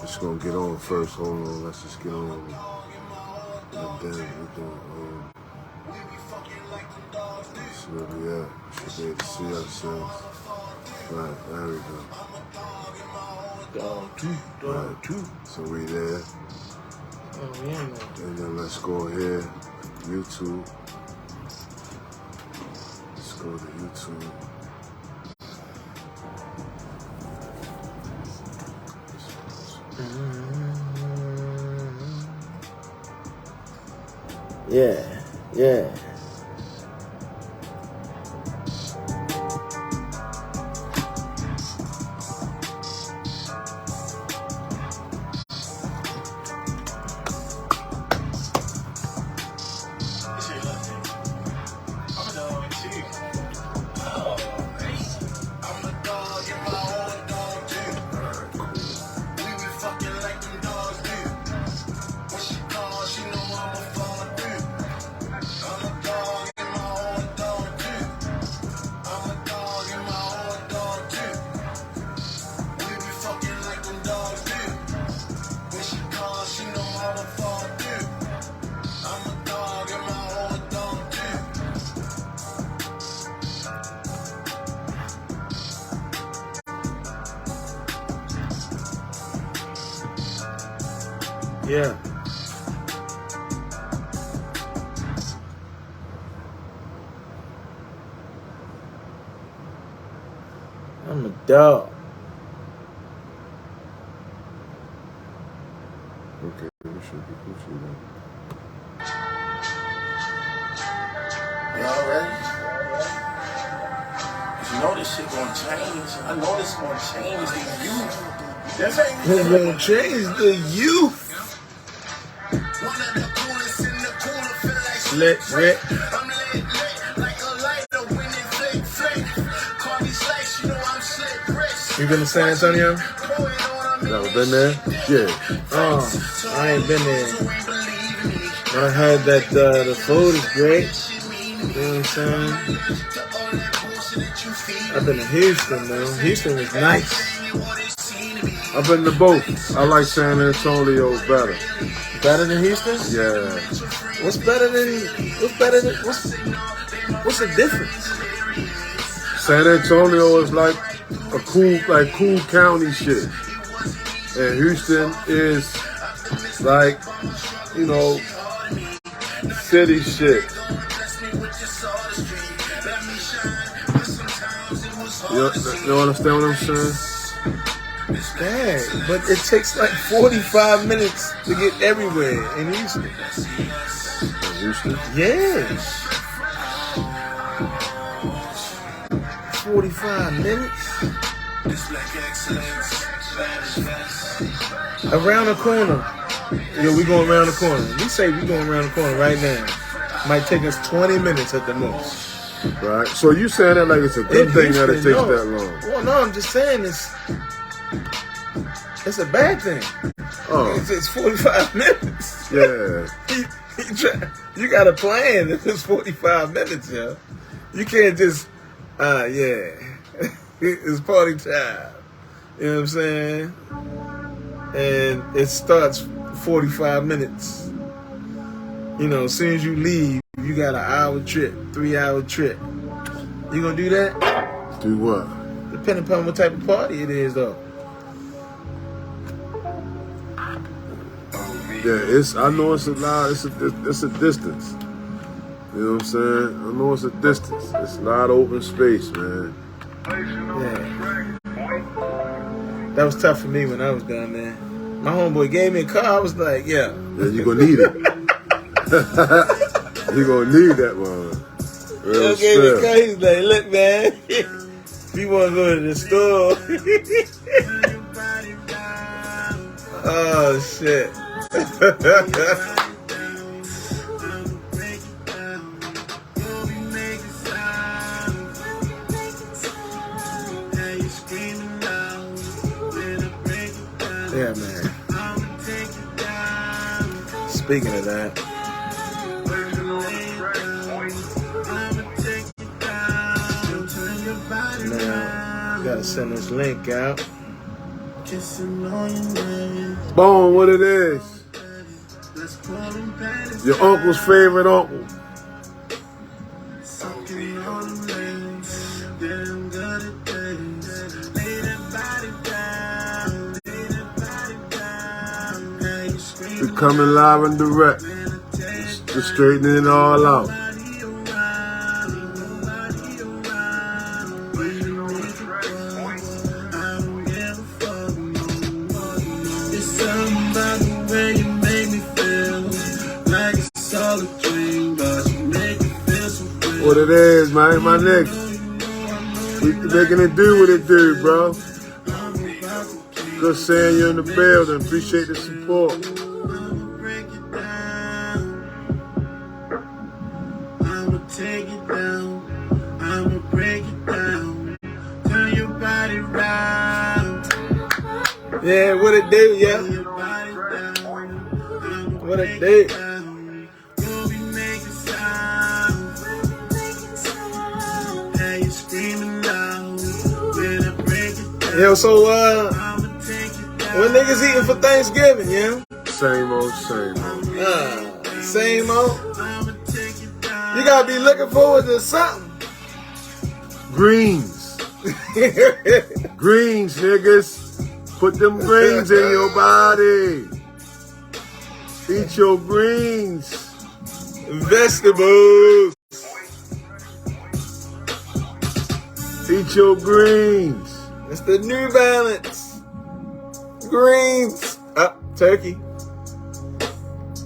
Just gonna get on first. Hold on, let's just get on. And then we're gonna see where we at. Should be able to see ourselves. Right, there we go. Dog two. So we there. Oh, yeah. And then let's go here, YouTube. Let's go to YouTube. Yeah. Yeah. I'm a dog. Okay, we should be Gucci then. Y'all ready? You know this shit gonna change. I know this gonna change the youth. This ain't It's gonna change the youth. Lit. You been to San Antonio? Never been there? Yeah. Oh, I ain't been there. But I heard that the food is great. You know what I'm saying? I've been to Houston though. Houston was nice. I've been to both. I like San Antonio better. Better than Houston? Yeah. What's the difference? San Antonio is like a cool county shit. And Houston is like, you know, city shit. You understand what I'm saying? Dang, but it takes like 45 minutes to get everywhere in Houston. Houston? Yeah. 45 minutes? Around the corner. Yeah, we going around the corner. We say we going around the corner right now. Might take us 20 minutes at the most. Right. So you saying that like it's a good thing that it takes that long? Well, no, I'm just saying it's a bad thing. Oh. It's 45 minutes. Yeah. You got a plan if it's 45 minutes, yo. You can't just, it's party time. You know what I'm saying? And it starts 45 minutes. You know, as soon as you leave, you got an hour trip, 3-hour trip. You gonna do that? Do what? Depending upon what type of party it is, though. Yeah, I know it's a lot. It's a distance. You know what I'm saying? I know it's a distance. It's a lot of open space, man. Yeah. That was tough for me when I was down there. My homeboy gave me a car. I was like, yeah, you gonna need it. You gonna need that one. He gave me a car. He's like, look, man, if you want to go to the store. Oh, shit. Yeah, man. Speaking of that, now, you gotta send this link out. Boom, what it is. Your uncle's favorite uncle. We coming live and direct. Just straightening it all out. What it is, man, my nigga. We making it do what it do, bro. Good seeing you in the building. Appreciate the support. I'ma take it down. I'ma break it down. Turn your body round. Yeah, what it do, yeah? What it do? Yo, so what niggas eating for Thanksgiving, yeah? Same old, same old. Same old. You gotta be looking forward to something. Greens. Greens, niggas. Put them greens in your body. Eat your greens. Vegetables. Eat your greens. It's the New Balance. Greens. Turkey.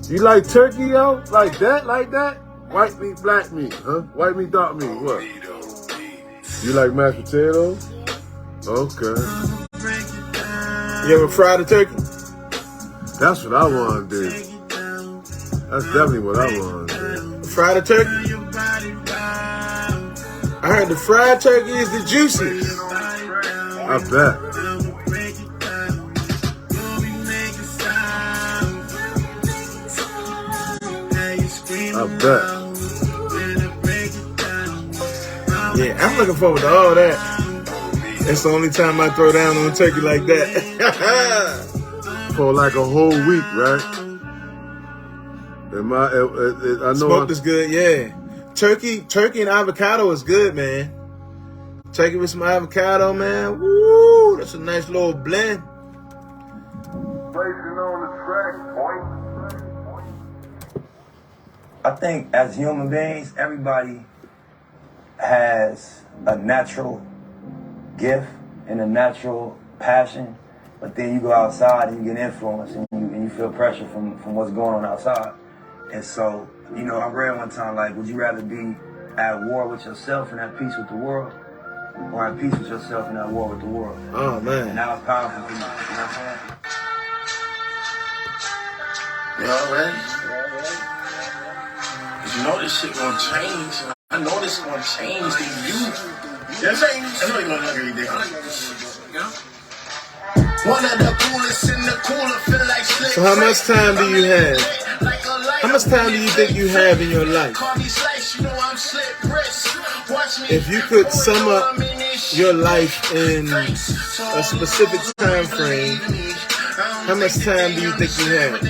You like turkey, yo? Like that? Like that? White meat, black meat, huh? White meat, dark meat, what? You like mashed potatoes? Okay. You ever fried a turkey? That's what I want to do. That's definitely what I want to do. Fried a turkey? I heard the fried turkey is the juiciest. I bet. I bet. Yeah, I'm looking forward to all that. That's the only time I throw down on turkey like that. For like a whole week, right? I know Smoked is good, yeah. Turkey and avocado is good, man. Turkey with some avocado, man. Woo, that's a nice little blend. I think as human beings, everybody has a natural gift and a natural passion, but then you go outside and you get influenced and you feel pressure from what's going on outside. And so, you know, I read one time, like, would you rather be at war with yourself and at peace with the world, or at peace with yourself and at war with the world? Oh, man. And that was powerful for me. You know what I'm saying? You already? You know this shit gonna change. I know this gonna change the youth. You know what I'm saying? I know you're gonna agree there. One of the coolest in the cooler feel like slick. So how much time do you have? How much time do you think you have in your life? If you could sum up your life in a specific time frame, how much time do you think you have?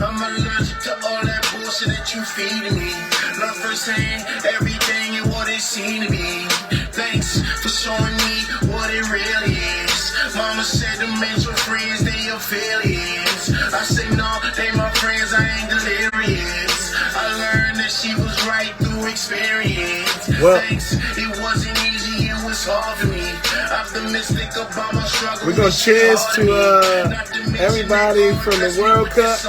I'm allergic to all that bullshit that you feeding me. Love firsthand everything and what it seemed to be. Thanks for showing me what it really is. Mama said to make your friends, they affiliates. I say no, they my friends, I ain't delirious. I learned that she was right through experience. Well, thanks, it wasn't easy, it was hard for me. Optimistic about my struggle. We're gonna cheers to everybody from the World Cup.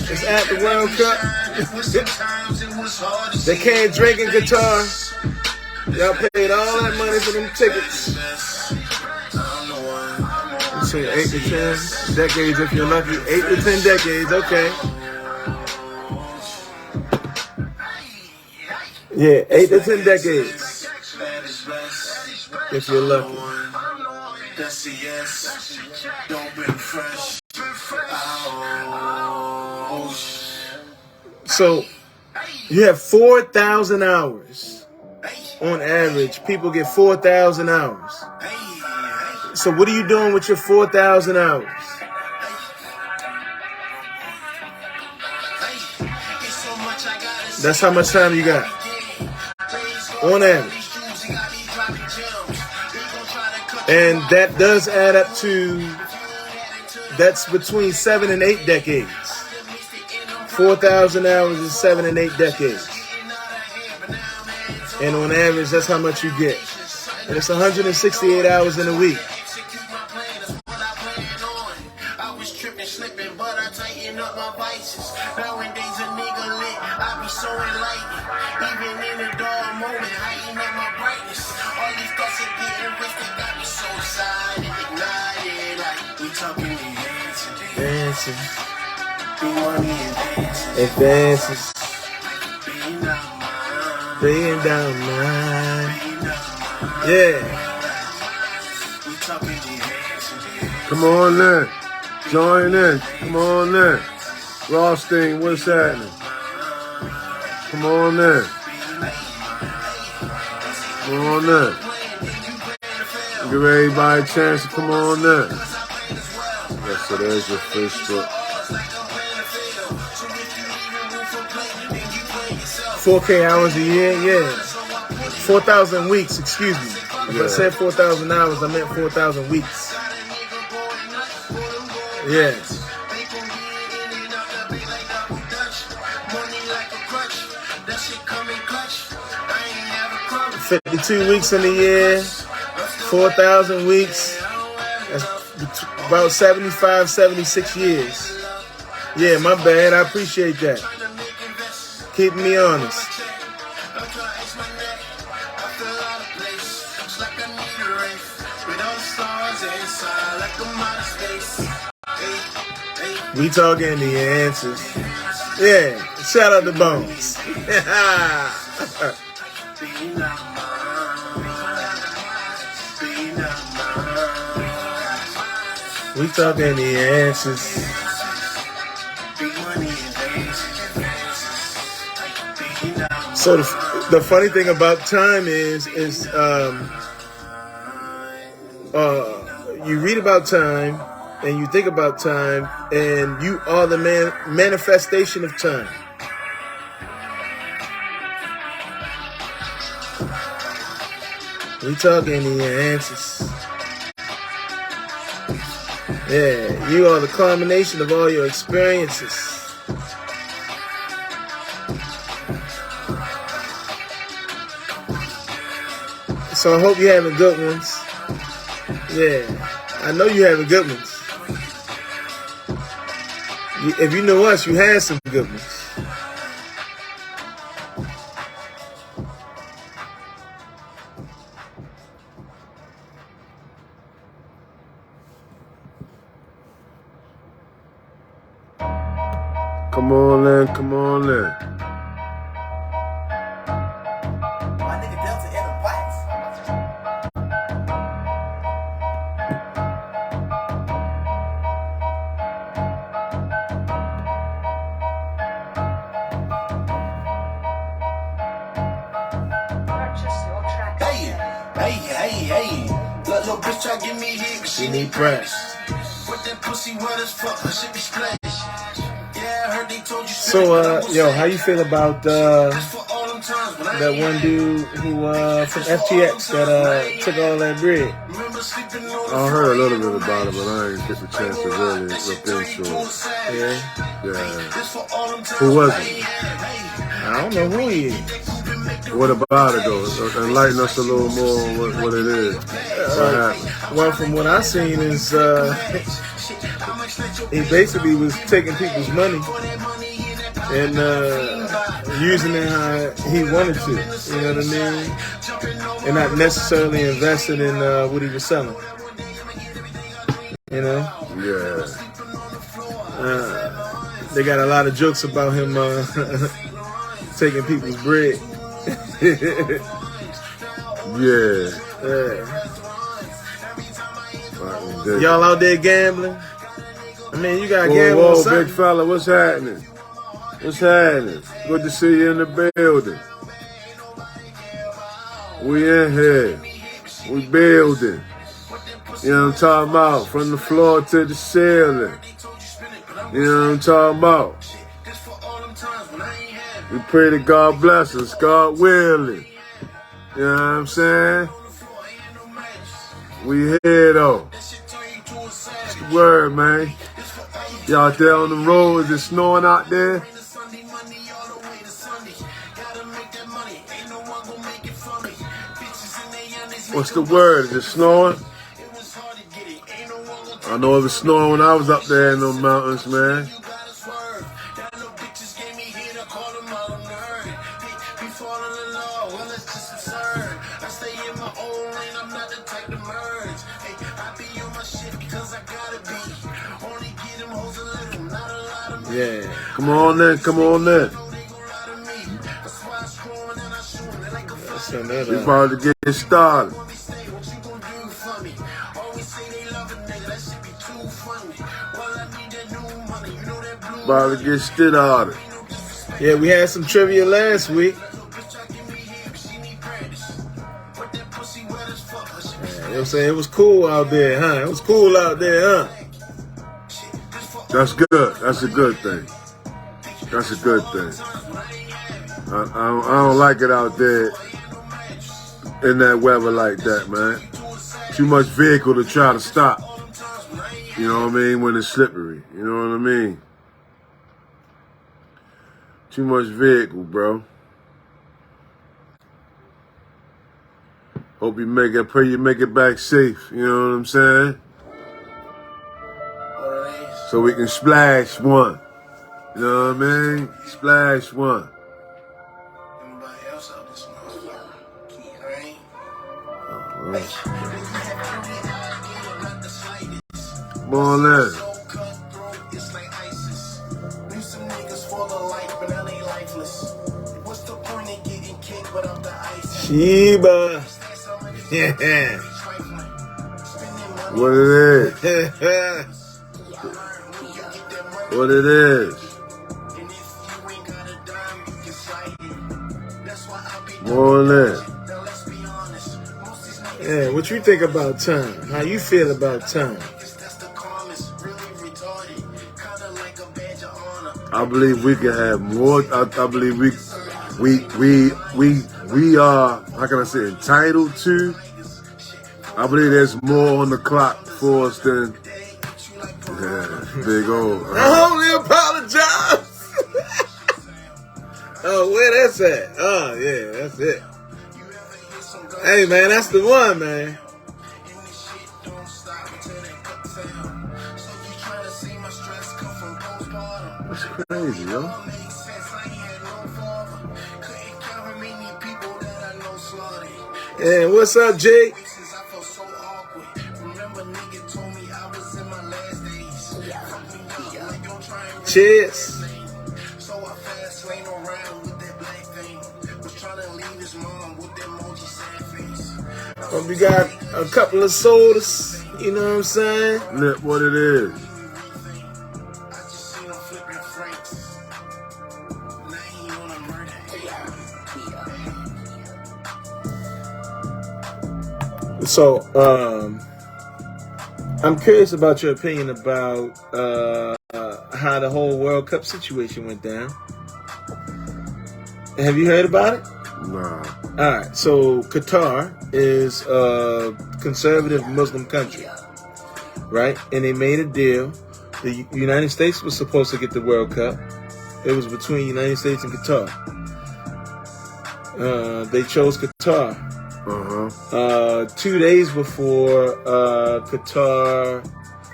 It's at the World Cup. They can't drink in Qatar. Y'all paid all that money for them tickets. Let's say 8 to 10 decades if you're lucky. 8 to 10 decades, okay. Yeah, 8 to 10 decades. If you're lucky. So, you have 4,000 hours. On average, people get 4,000 hours. So what are you doing with your 4,000 hours? That's how much time you got on average. And that does add up to, that's between 7 and 8 decades. 4,000 hours is 7 and 8 decades. And on average, that's how much you get. And it's 168 hours in a week. Dancing. Advances. Bringing down mine. Yeah. Come on then. Join in. Come on then. Rothstein, what's happening? Come on then. Come on then. Give everybody a chance to come on then. Yes, so there's your Facebook. 4K hours a year, yeah. 4,000 weeks, excuse me. If I said 4,000 hours, I meant 4,000 weeks. Yeah. 52 weeks in a year, 4,000 weeks. That's about 75, 76 years. Yeah, my bad. I appreciate that. Keeping me honest. We talking the answers. Yeah, shout out to Bones. We talking the answers. So the funny thing about time is you read about time and you think about time, and you are the manifestation of time. We talking the answers. Yeah, you are the culmination of all your experiences. So I hope you're having good ones. Yeah, I know you're having good ones. If you know us, you had some good ones. Come on in, come on in. Hey. Let little bitch try to give me heat, but she need press. Put that pussy wet as fuck, her shit be splash. Yeah, I heard they told you. So, yo, how you feel about that one dude who from FTX that took all that bread? I heard a little bit about it, but I didn't get the chance to really look into it. Yeah. Who was it? I don't know who he is. What about it though? Enlighten us a little more on what it is. What happened? Well, from what I seen is he basically was taking people's money and using it how he wanted to. You know what I mean? And not necessarily investing in what he was selling. You know? Yeah. They got a lot of jokes about him taking people's bread. Yeah. Y'all out there gambling? I mean, you got to gamble. Whoa, big fella, what's happening? What's happening? Good to see you in the building. We in here. We building. You know what I'm talking about? From the floor to the ceiling. You know what I'm talking about? We pray to God bless us, God willing. You know what I'm saying? We here though. It's the word, man. Y'all out there on the road, is it snowing out there? What's the word? Is it snowing? I know it was snowing when I was up there in the mountains, man. Yeah. Come on then, come on then. We about to get started. About to get started. Yeah, we had some trivia last week. You know what I'm saying? It was cool out there, huh? It was cool out there, huh? That's good. That's a good thing. That's a good thing. I don't like it out there in that weather like that, man. Too much vehicle to try to stop. You know what I mean? When it's slippery. You know what I mean? Too much vehicle, bro. Hope you make it. Pray you make it back safe. You know what I'm saying? So we can splash one. You know what I mean? Splash one. Come on then. Sheba. Yeah. What it is. What it is. More than. Yeah, what you think about time? How you feel about time? I believe we can have more. I believe we are, how can I say, entitled to. I believe there's more on the clock for us than big old. I only apologize. Oh, where that's at? Oh, yeah, that's it. Hey, man, that's the one, man. That's crazy, yo. Yeah, what's up, Jake? Cheers. We got a couple of sodas, you know what I'm saying? Look what it is. So, I'm curious about your opinion about how the whole World Cup situation went down. Have you heard about it? Nah. All right. So Qatar is a conservative Muslim country, right? And they made a deal. The United States was supposed to get the World Cup. It was between the United States and Qatar. They chose Qatar. 2 days before Qatar,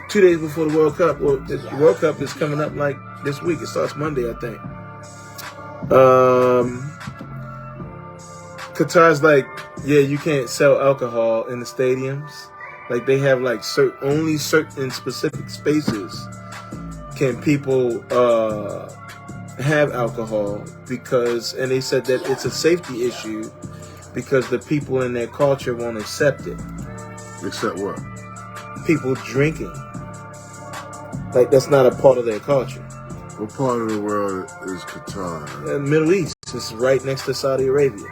2 days before the World Cup. Well, the World Cup is coming up like this week. It starts Monday, I think. Qatar's like, yeah, you can't sell alcohol in the stadiums. Like they have like only certain specific spaces can people have alcohol because, and they said that it's a safety issue because the people in their culture won't accept it. Accept what? People drinking. Like that's not a part of their culture. What part of the world is Qatar? Middle East. It's right next to Saudi Arabia.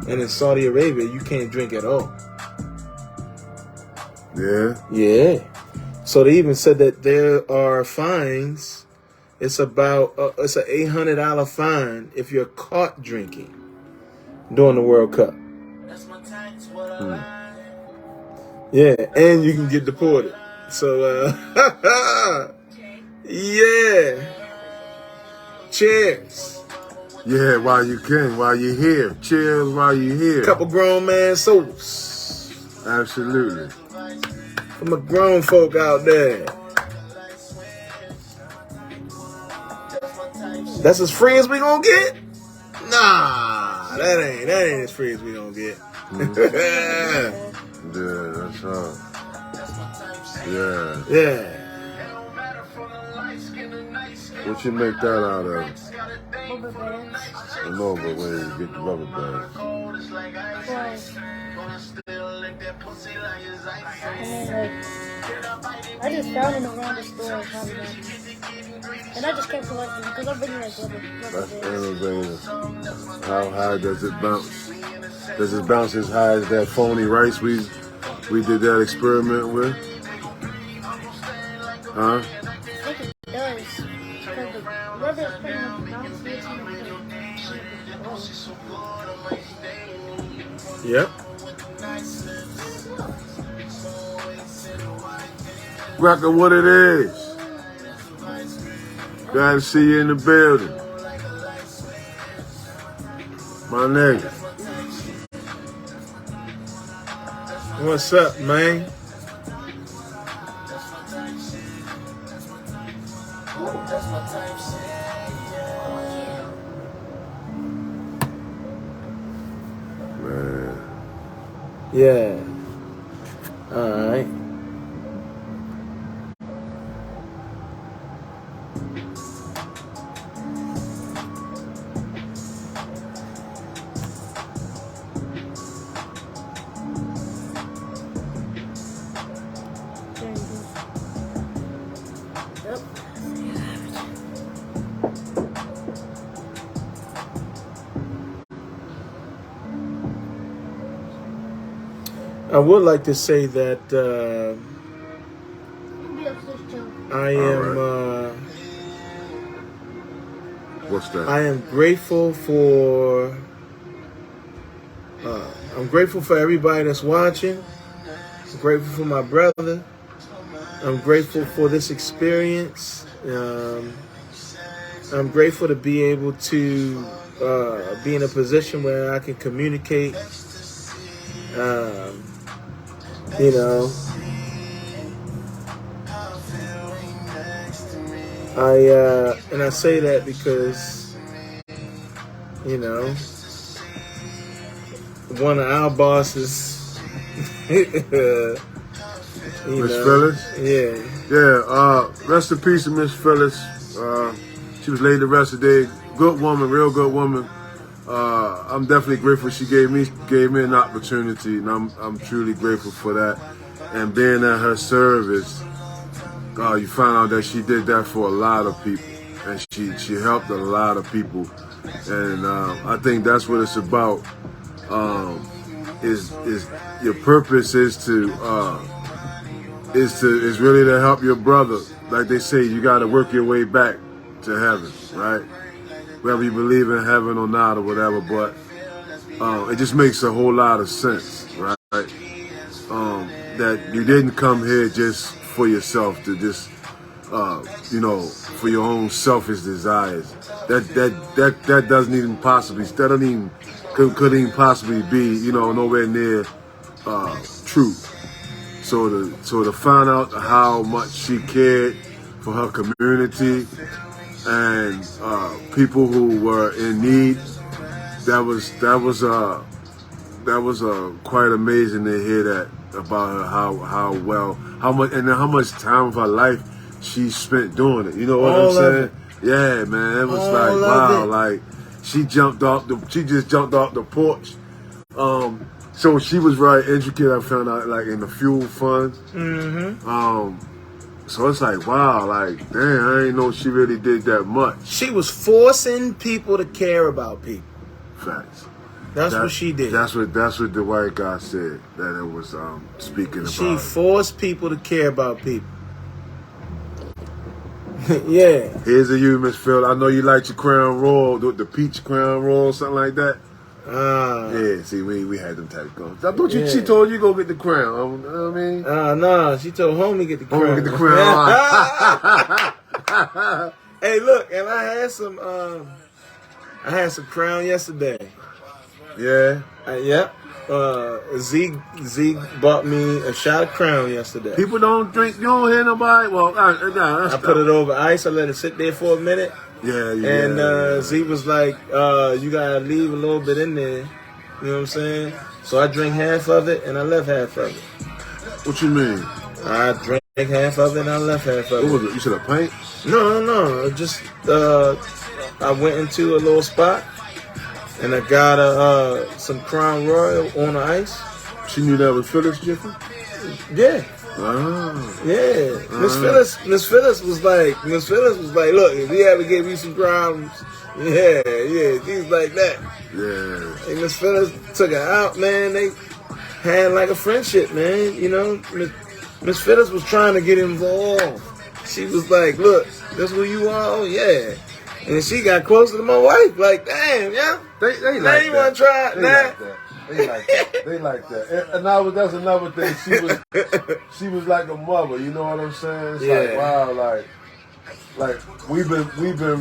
And in Saudi Arabia, you can't drink at all. Yeah. Yeah. So they even said that there are fines. It's about it's an $800 fine if you're caught drinking during the World Cup. Yeah, and you can get deported. So yeah. Cheers. Yeah, while you can, while you're here. Cheers while you're here. Couple grown man souls. Absolutely. For my grown folk out there. That's as free as we gonna get? Nah, that ain't as free as we gonna get. Yeah, that's hard. Yeah. Yeah. What you make that out of? Rubber bands. I know, but where you get the rubber bands? I just found them around the store probably. And I just kept collecting because I really like rubber That's bands. innovative. How high does it bounce? Does it bounce as high as that phony rice we did that experiment with? Huh? I think it does. Because the rubber is pretty much bouncy. Yep. Reckon what it is. Glad to see you in the building. My nigga. What's up, man? Man. Yeah. All right. I would like to say that I am What's that? I am grateful for everybody that's watching. I'm grateful for my brother. I'm grateful for this experience. I'm grateful to be able to be in a position where I can communicate. You know, I say that because, you know, one of our bosses, Miss Phyllis? Yeah. Yeah, rest in peace to Miss Phyllis. She was laid to rest today. Good woman, real good woman. I'm definitely grateful she gave me an opportunity, and I'm truly grateful for that. And being at her service, you find out that she did that for a lot of people, and she helped a lot of people. And I think that's what it's about. Is your purpose is really to help your brother. Like they say, you got to work your way back to heaven, right? Whether you believe in heaven or not or whatever, but it just makes a whole lot of sense, right? That you didn't come here just for yourself, to just, for your own selfish desires. That doesn't even possibly, couldn't even possibly be, nowhere near true. So to find out how much she cared for her community and people who were in need, that was quite amazing to hear that about her, how much time of her life she spent doing it. You know what I'm saying? Yeah, man, it was like wow, like she just jumped off the porch. So she was very intricate. I found out, like in the fuel fund. Mm-hmm. So it's like, wow, like, damn, I didn't know she really did that much. She was forcing people to care about people. Facts. That's what she did. That's what the white guy said, that it was speaking about. She forced people to care about people. Yeah. Here's a you, Miss Phil. I know you like your Crown Royal, the peach Crown Royal, something like that. Yeah, see, we had them type of guns. I thought she told you go get the crown. You know what I mean? No, she told homie get the crown. Homie get the crown. Hey, look, and I had some crown yesterday. Yeah. Yep. Zeke bought me a shot of crown yesterday. People don't drink. You don't hear nobody. Well, I put it over ice. I let it sit there for a minute. Yeah. And Zeke was like, you gotta leave a little bit in there. You know what I'm saying? So I drank half of it and I left half of it. What you mean? I drank half of it and I left half of it. What was it? You said a pint? No. Just I went into a little spot and I got some Crown Royal on the ice. She knew that was Phyllis Jiffy? Yeah. Oh. Yeah. Miss Phyllis was like, look, if we ever give you some problems, yeah, things like that. Yeah. And Miss Phyllis took her out, man. They had like a friendship, man. You know, Miss Phyllis was trying to get involved. She was like, look, that's who you are? Oh, yeah. And she got closer to my wife. Like, damn, yeah. They like now you want to try it now? They like that. They like that. And that's another thing. She was like a mother. You know what I'm saying? It's like, wow, like we've been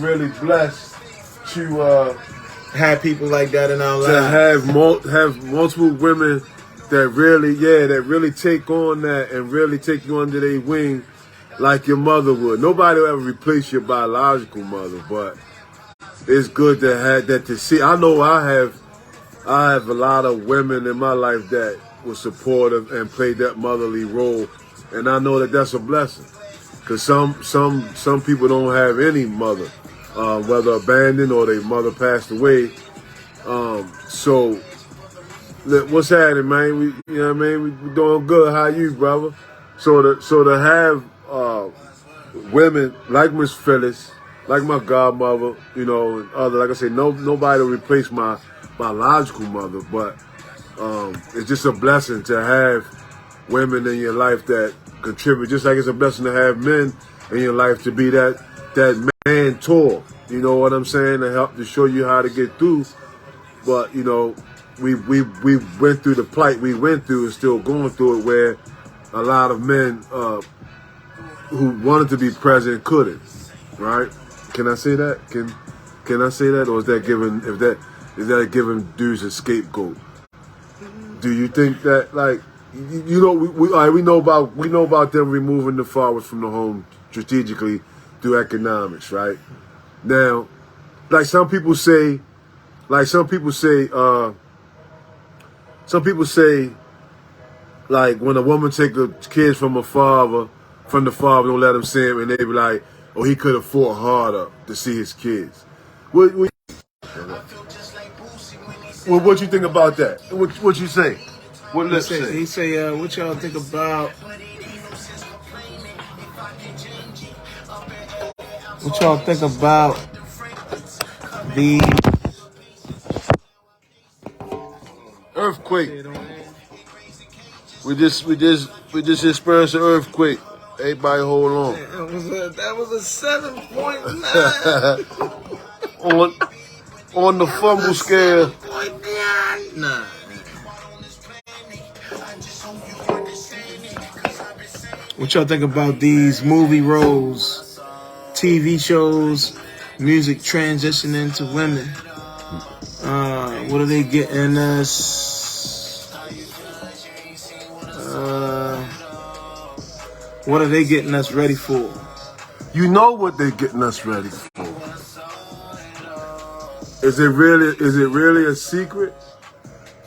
really blessed to have people like that in our lives. To have multiple women that really take on that and really take you under their wing like your mother would. Nobody will ever replace your biological mother, but it's good to have that to see. I know I have a lot of women in my life that were supportive and played that motherly role, and I know that that's a blessing. Cause some people don't have any mother, whether abandoned or their mother passed away. So what's happening, man? We doing good. How you, brother? So to have women like Miss Phyllis, like my godmother, you know, and other, like I say, nobody will replace my biological mother, but it's just a blessing to have women in your life that contribute, just like it's a blessing to have men in your life to be that mentor. You know what I'm saying? To help to show you how to get through. But you know, we went through the plight we went through and still going through it, where a lot of men who wanted to be president couldn't. Right? Can I say that? Can I say that, or is that giving dudes a scapegoat? Do you think that, like, you know, we know about them removing the fathers from the home strategically through economics, right? Now, some people say, like when a woman take her kids from the father, don't let him see him, and they be like, oh, he could have fought harder to see his kids. What you think about that? What you say? What let's say? He say, what y'all think about? What y'all think about the earthquake? We just experienced an earthquake. Everybody hold on. That was a 7.9. on the fumble scale. 7.9. What y'all think about these movie roles, TV shows, music transitioning to women? What are they getting us? What are they getting us ready for? You know what they're getting us ready for. Is it really a secret?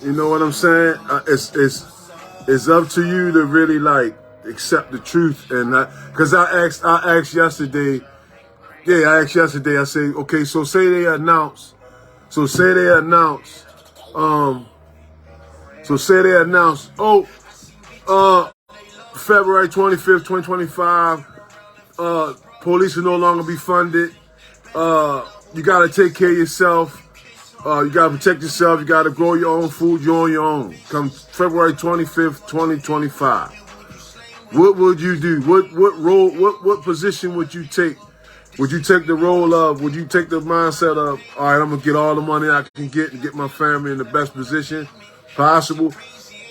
You know what I'm saying? It's up to you to really like accept the truth, and because I asked yesterday. I said, okay, so say they announce. February 25th, 2025, police will no longer be funded. You got to take care of yourself. You got to protect yourself. You got to grow your own food. You're on your own. Come February 25th, 2025. What would you do? What role, what position would you take? Would you take the role of, would you take the mindset of, all right, I'm going to get all the money I can get and get my family in the best position possible?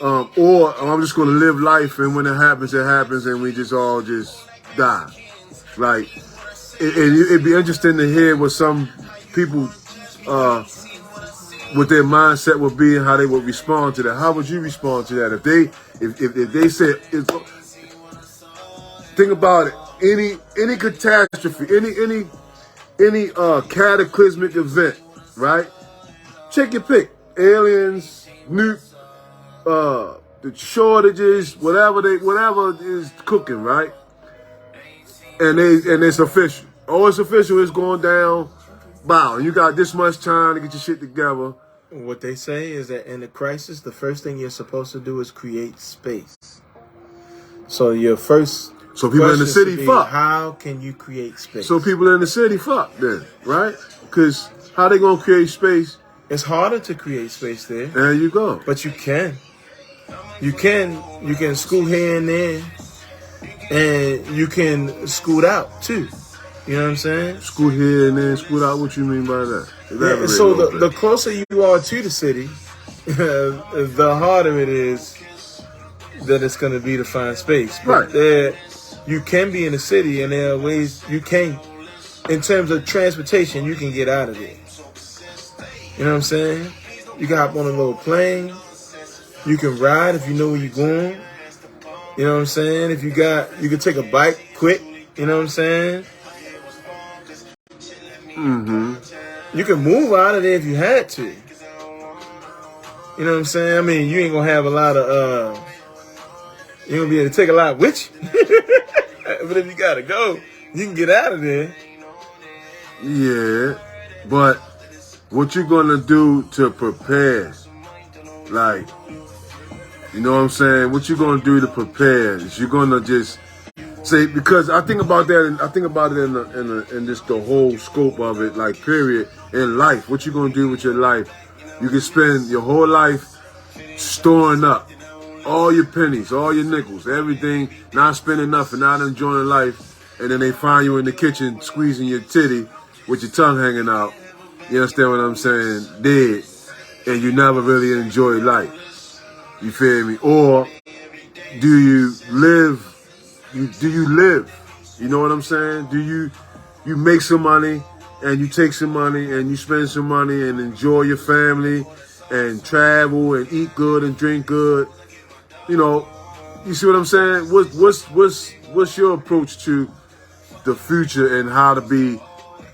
Or I'm just going to live life, and when it happens, and we just all just die. Like, it'd be interesting to hear what some people, what their mindset would be and how they would respond to that. How would you respond to that? If they said, think about it, any catastrophe, any cataclysmic event, right? Check your pick. Aliens, nuke, the shortages, whatever is cooking, right? And it's official. Oh, it's official. It's going down. Wow, you got this much time to get your shit together. What they say is that in a crisis, the first thing you're supposed to do is create space. So your first So people in the city fuck. How can you create space? So people in the city fuck then, right? Because how they gonna create space? It's harder to create space there. There you go. But you can. You can scoot here and there, and you can scoot out too. You know what I'm saying? Scoot here and then scoot out. What you mean by that? Yeah, so the closer you are to the city, the harder it is that it's going to be to find space. But Right. You can be in the city, and there are ways you can, in terms of transportation, you can get out of there. You know what I'm saying? You can hop on a little plane. You can ride if you know where you're going. You know what I'm saying? If you can take a bike quick. You know what I'm saying? Mm-hmm. You can move out of there if you had to. You know what I'm saying? I mean, you ain't gonna have a lot of you ain't gonna be able to take a lot with you. But if you gotta go, you can get out of there. Yeah, but what you gonna do to prepare? Like, you know what I'm saying? What you gonna do to prepare? Is you gonna just say, because I think about that, and I think about it in just the whole scope of it, like period, in life. What you gonna do with your life? You can spend your whole life storing up all your pennies, all your nickels, everything, not spending nothing, not enjoying life, and then they find you in the kitchen squeezing your titty with your tongue hanging out. You understand what I'm saying? Dead, and you never really enjoy life. You feel me? Or do you live? Do you live? You know what I'm saying? Do you make some money and you take some money and you spend some money and enjoy your family and travel and eat good and drink good? You know, you see what I'm saying? What's your approach to the future and how to be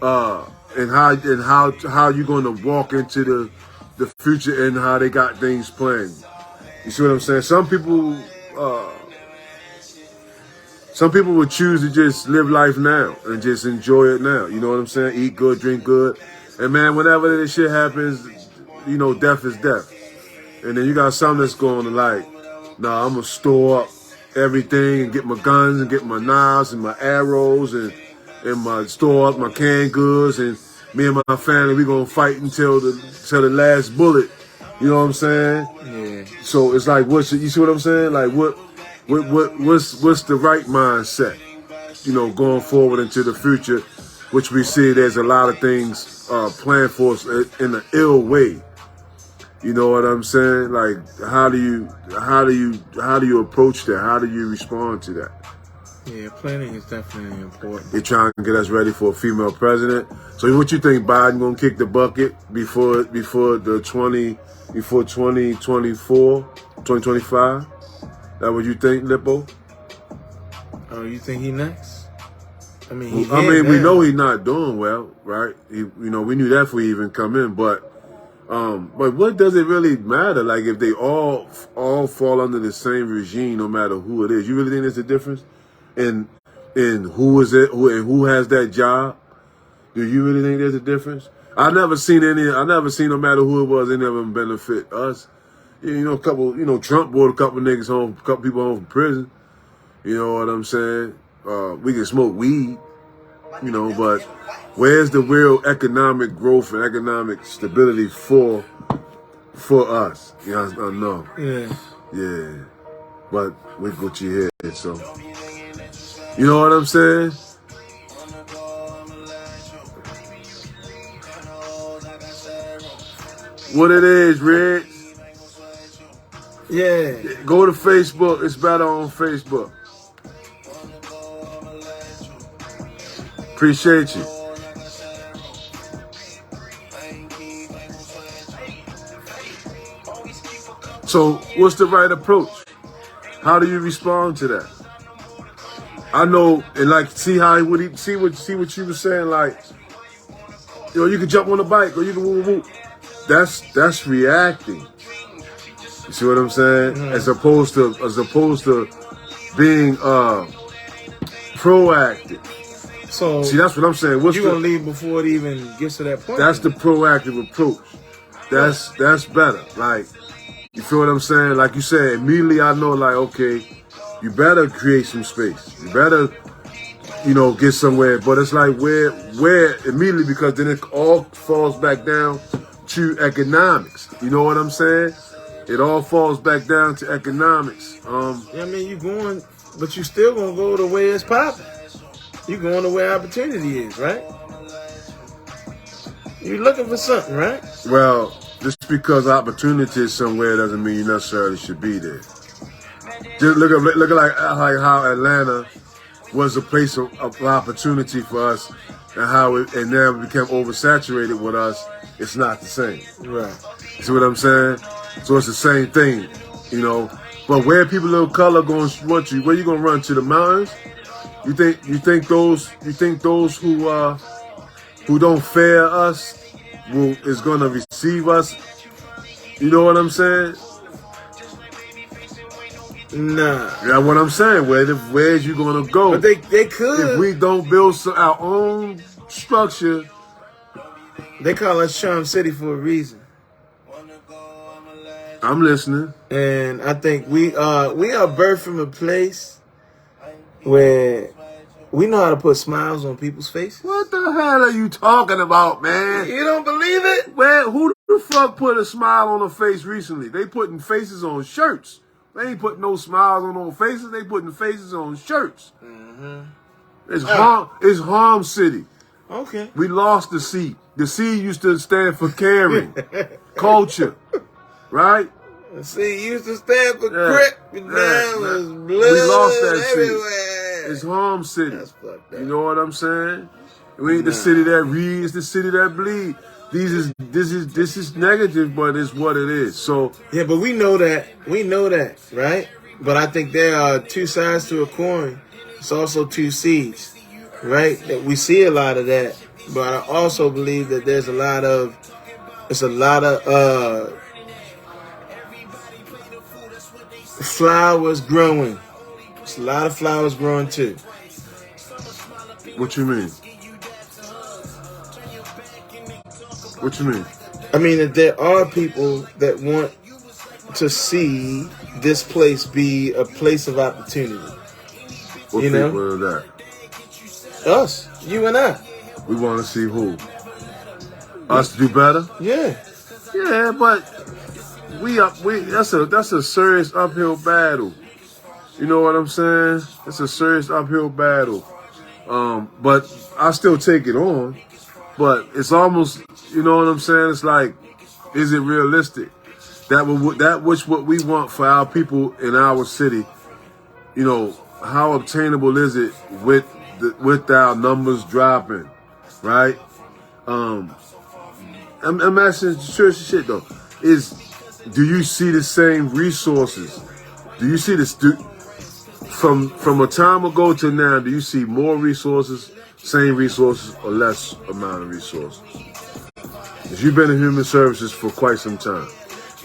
and how you going to walk into the future and how they got things planned? You see what I'm saying? Some people would choose to just live life now and just enjoy it now. You know what I'm saying? Eat good, drink good. And man, whenever this shit happens, you know, death is death. And then you got some that's going to like, nah, I'm going to store up everything and get my guns and get my knives and my arrows and my store up my canned goods, and me and my family, we going to fight until the last bullet. You know what I'm saying? Yeah. So it's like, you see what I'm saying? Like what's the right mindset, you know, going forward into the future, which we see there's a lot of things planned for us in an ill way. You know what I'm saying? Like, how do you approach that? How do you respond to that? Yeah, planning is definitely important. They're trying to get us ready for a female president. So what you think, Biden gonna kick the bucket before 2024, 2025? That what you think, Lippo? Oh, you think he next? I mean, we know he's not doing well, right? We knew that before he even come in, but what does it really matter? Like, if they all fall under the same regime, no matter who it is, you really think there's a difference in who is it, who has that job? Do you really think there's a difference? I never seen no matter who it was, any of them benefit us. Trump brought a couple niggas home, a couple people home from prison. You know what I'm saying? We can smoke weed. You know, but where's the real economic growth and economic stability for us? Yeah, I know. Yeah. But we got you here, so you know what I'm saying? What it is, Red? Yeah. Go to Facebook. It's better on Facebook. Appreciate you. So, what's the right approach? How do you respond to that? I know, and like, see what you were saying. Like, you know, you can jump on a bike or you can woo woo. That's reacting. You see what I'm saying? Mm-hmm. As opposed to being proactive. So see, that's what I'm saying. You're gonna leave before it even gets to that point. That's the proactive approach. That's better. Like, you feel what I'm saying? Like you said, immediately I know, like, okay, you better create some space. You better, you know, get somewhere. But it's like where immediately, because then it all falls back down to economics. You know what I'm saying? It all falls back down to economics. Yeah, I mean, you going, but you still gonna go the way it's popping. You going the way opportunity is, right? You looking for something, right? Well, just because opportunity is somewhere doesn't mean you necessarily should be there. Just look at like how Atlanta was a place of opportunity for us, and now it became oversaturated with us. It's not the same. Right. See what I'm saying? So it's the same thing, you know. But where people of color going to run to? Where you gonna run to? The mountains? You think those who don't fear us is gonna receive us? You know what I'm saying? Nah. Yeah, what I'm saying. Where's you gonna go? But they could. If we don't build our own structure. They call us Charm City for a reason. I'm listening. And I think we are birthed from a place where we know how to put smiles on people's faces. What the hell are you talking about, man? You don't believe it? Who the fuck put a smile on a face recently? They putting faces on shirts. They ain't putting no smiles on no faces. They putting faces on shirts. Mm-hmm. It's Harm City. Okay. We lost the C. The C used to stand for caring, culture, right? The C used to stand for grit. Now it's blood. We lost that everywhere. City. It's Harm City. That's fucked up. You know what I'm saying? We ain't the city that reads, it's the city that bleed. This is negative, but it's what it is. So yeah, but we know that, right? But I think there are two sides to a coin. It's also two sides, right? That we see a lot of that, but I also believe that there's a lot of flowers growing. There's a lot of flowers growing too. what you mean? What you mean? I mean that there are people that want to see this place be a place of opportunity. What you know? people are that? Us, you and I. We want to see who? Us to do better? Yeah. Yeah, but that's a serious uphill battle. You know what I'm saying? It's a serious uphill battle. But I still take it on. But it's almost, you know what I'm saying? It's like, is it realistic? What we want for our people in our city, you know, how obtainable is it with our numbers dropping, right? I'm asking serious shit though. Do you see the same resources? Do you see this from a time ago to now? Do you see more resources, same resources, or less amount of resources? Because you've been in human services for quite some time.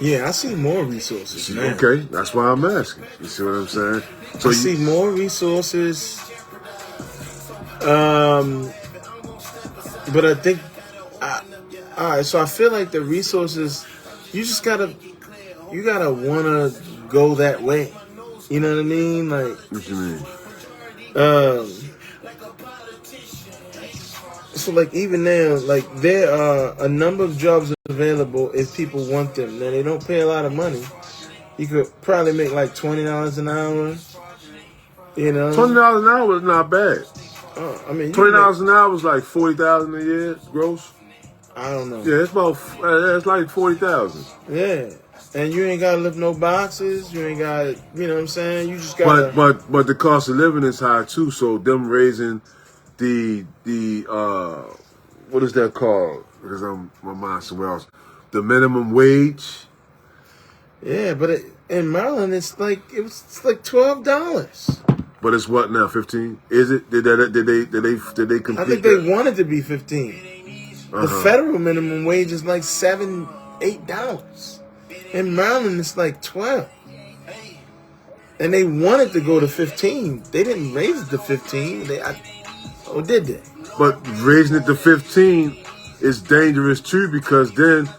Yeah, I see more resources now. Okay, that's why I'm asking. You see what I'm saying? So I see more resources. But I think, all right. So I feel like the resources, you gotta wanna go that way. You know what I mean? Like, what you mean? So like even now, like there are a number of jobs available if people want them. Now they don't pay a lot of money. You could probably make like $20 an hour. You know, $20 an hour is not bad. I mean, $20 an hour is like $40,000 a year gross. I don't know. Yeah, it's about it's like $40,000. Yeah, and you ain't gotta lift no boxes. You ain't got, you know what I'm saying. You just gotta. But the cost of living is high too. So them raising the what is that called? Because my mind somewhere else. The minimum wage. Yeah, but in Maryland it's like $12. But it's what now? 15? Is it? Did they compete? I think they want it to be 15. The federal minimum wage is like $7, $8. In Maryland, it's like 12. And they wanted to go to 15. They didn't raise it to 15. Or did they? But raising it to 15 is dangerous too, because then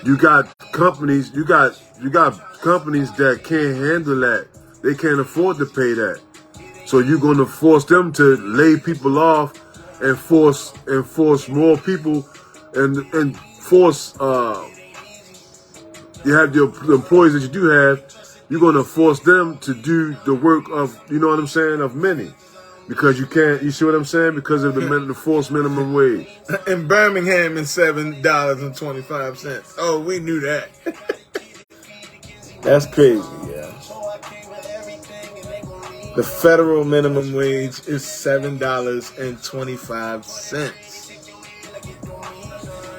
you got companies. You got companies that can't handle that. They can't afford to pay that. So you're going to force them to lay people off and force more people. And force, you have the employees that you do have, you're going to force them to do the work of, you know what I'm saying, of many. Because you can't, you see what I'm saying? Because of the forced minimum wage. In Birmingham, it's $7.25. Oh, we knew that. That's crazy, yeah. The federal minimum wage is $7.25.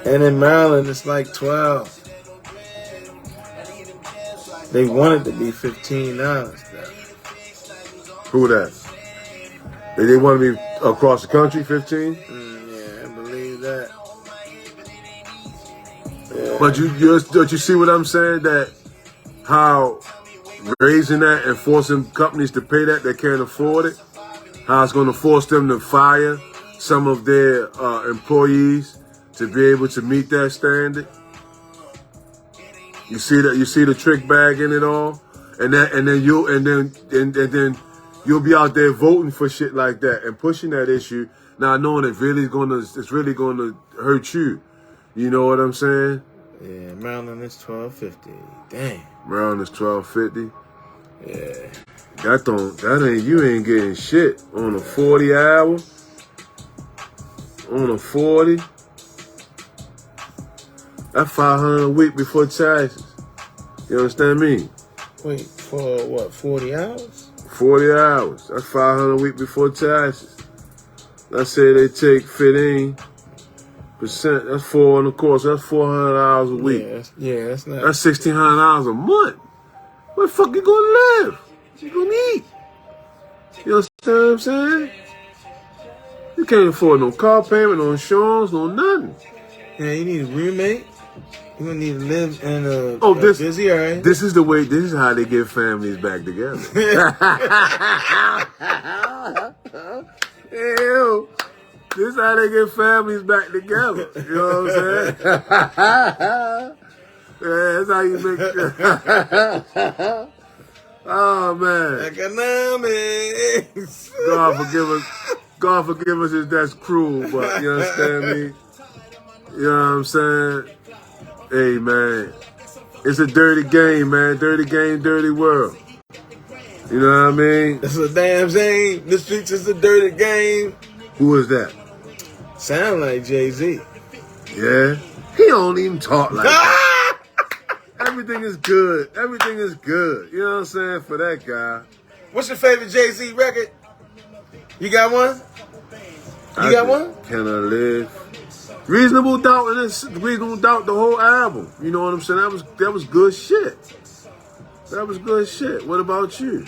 And in Maryland, it's like 12. They want it to be $15 though. Who that? They want to be across the country, 15? Yeah, I believe that. Yeah. But you see what I'm saying? That how raising that and forcing companies to pay that can't afford it, how it's going to force them to fire some of their employees to be able to meet that standard. You see the trick bag in it all, and then you'll be out there voting for shit like that and pushing that issue, not knowing it's really gonna hurt you. You know what I'm saying? Yeah, Maryland is $12.50. Damn. Maryland is $12.50. Yeah. You ain't getting shit on a 40 hour. On a 40. That's $500 a week before taxes. You understand me? Wait, for what, 40 hours? 40 hours. That's $500 a week before taxes. Let's say they take 15%. That's 4 on the course. That's $400 a week. Yeah, that's not. That's $1,600 a month. Where the fuck you gonna live? You gonna eat? You understand what I'm saying? You can't afford no car payment, no insurance, no nothing. Yeah, you need a roommate. You're gonna need to live in a busy area. This is how they get families back together. Ew. This is how they get families back together. You know what I'm saying? Yeah, that's how you make Oh man. Economics. God forgive us if that's cruel, but you understand me? You know what I'm saying? Hey, man. It's a dirty game, man. Dirty game, dirty world. You know what I mean? It's a damn shame. The streets is a dirty game. Who is that? Sound like Jay-Z. Yeah? He don't even talk like that. Everything is good. Everything is good. You know what I'm saying? For that guy. What's your favorite Jay-Z record? You got one? You got one? Can I Live? Reasonable Doubt, and it's Reasonable Doubt, the whole album. You know what I'm saying? That was good shit. That was good shit. What about you?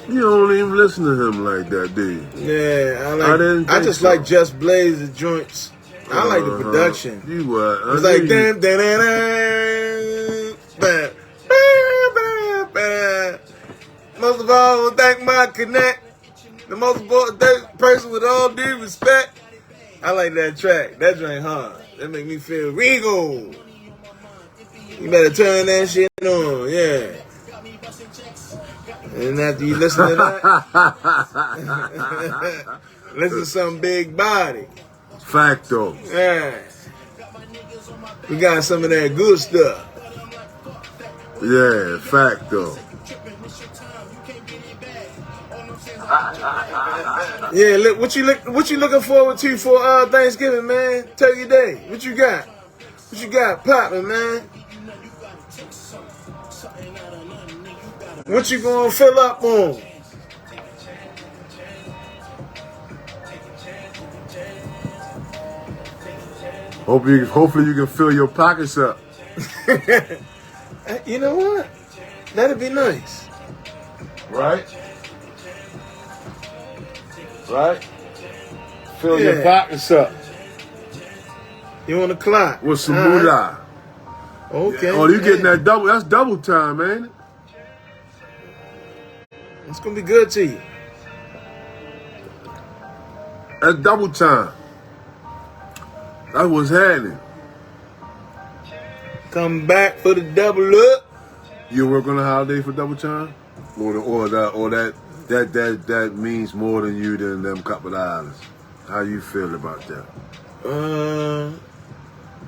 You don't even listen to him like that, do you? Yeah, I just like Just Blaze the joints. I like the production. You what? It's like damn. Most of all, I want to thank my connect. The most important person with all due respect. I like that track. That joint hard. That make me feel regal. You better turn that shit on, yeah. And after you listen to that, listen to some big body. Facto. Yeah. We got some of that good stuff. Yeah, facto. Yeah, look, what you looking forward to for Thanksgiving, man? Turkey Day. What you got? What you got popping, man? What you gonna fill up on? Hopefully you can fill your pockets up. You know what? That'd be nice. Right? Right? Fill your pockets up. You on the clock? With some moolah. Okay. Oh, you getting that double? That's double time, ain't it? It's gonna be good to you. That's double time. That's what's happening. Come back for the double up. You work on a holiday for double time? Or that means more than you than them couple of hours. How you feel about that?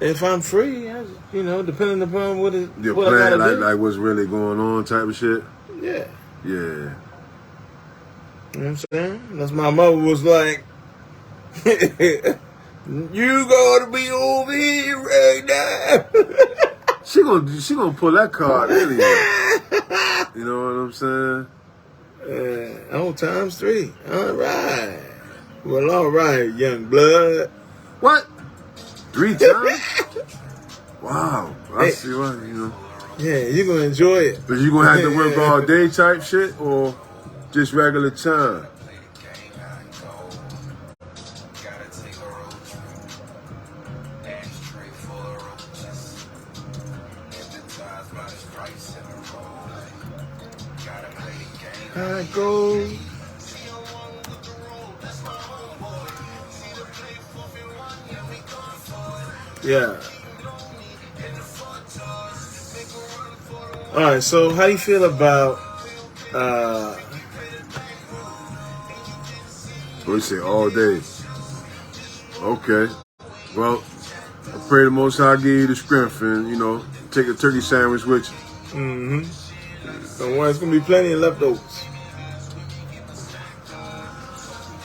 If I'm free, depending upon what I plan, gotta do. like what's really going on type of shit? Yeah. Yeah. You know what I'm saying? That's my mother was like, you gotta be over here right now. She gonna pull that card anyway. You know what I'm saying? Times 3. All right. Well, all right, young blood. What? 3 times? Wow. I see what, Yeah, you're gonna enjoy it. But you gonna have to work all day type shit or just regular time? I go. Yeah. All right. So, how do you feel about? What you say? All day. Okay. Well, I pray the Most High give you the strength and take a turkey sandwich with you. Mm-hmm. Don't worry, it's gonna be plenty of leftovers.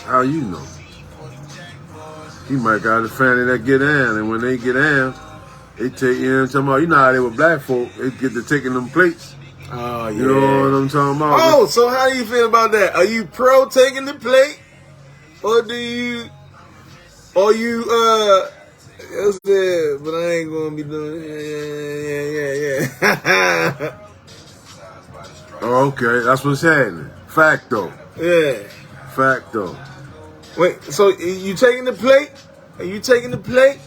How you know? He might got a family that get in, and when they get in, they take talking about, you know how they were black folk, they get to taking them plates. Oh, yeah. You know what I'm talking about? Oh, so how do you feel about that? Are you pro taking the plate? Or do you, but I ain't gonna be doing yeah. Oh, okay, that's what's happening. Facto. Yeah. Facto. Wait, so you taking the plate? Are you taking the plate?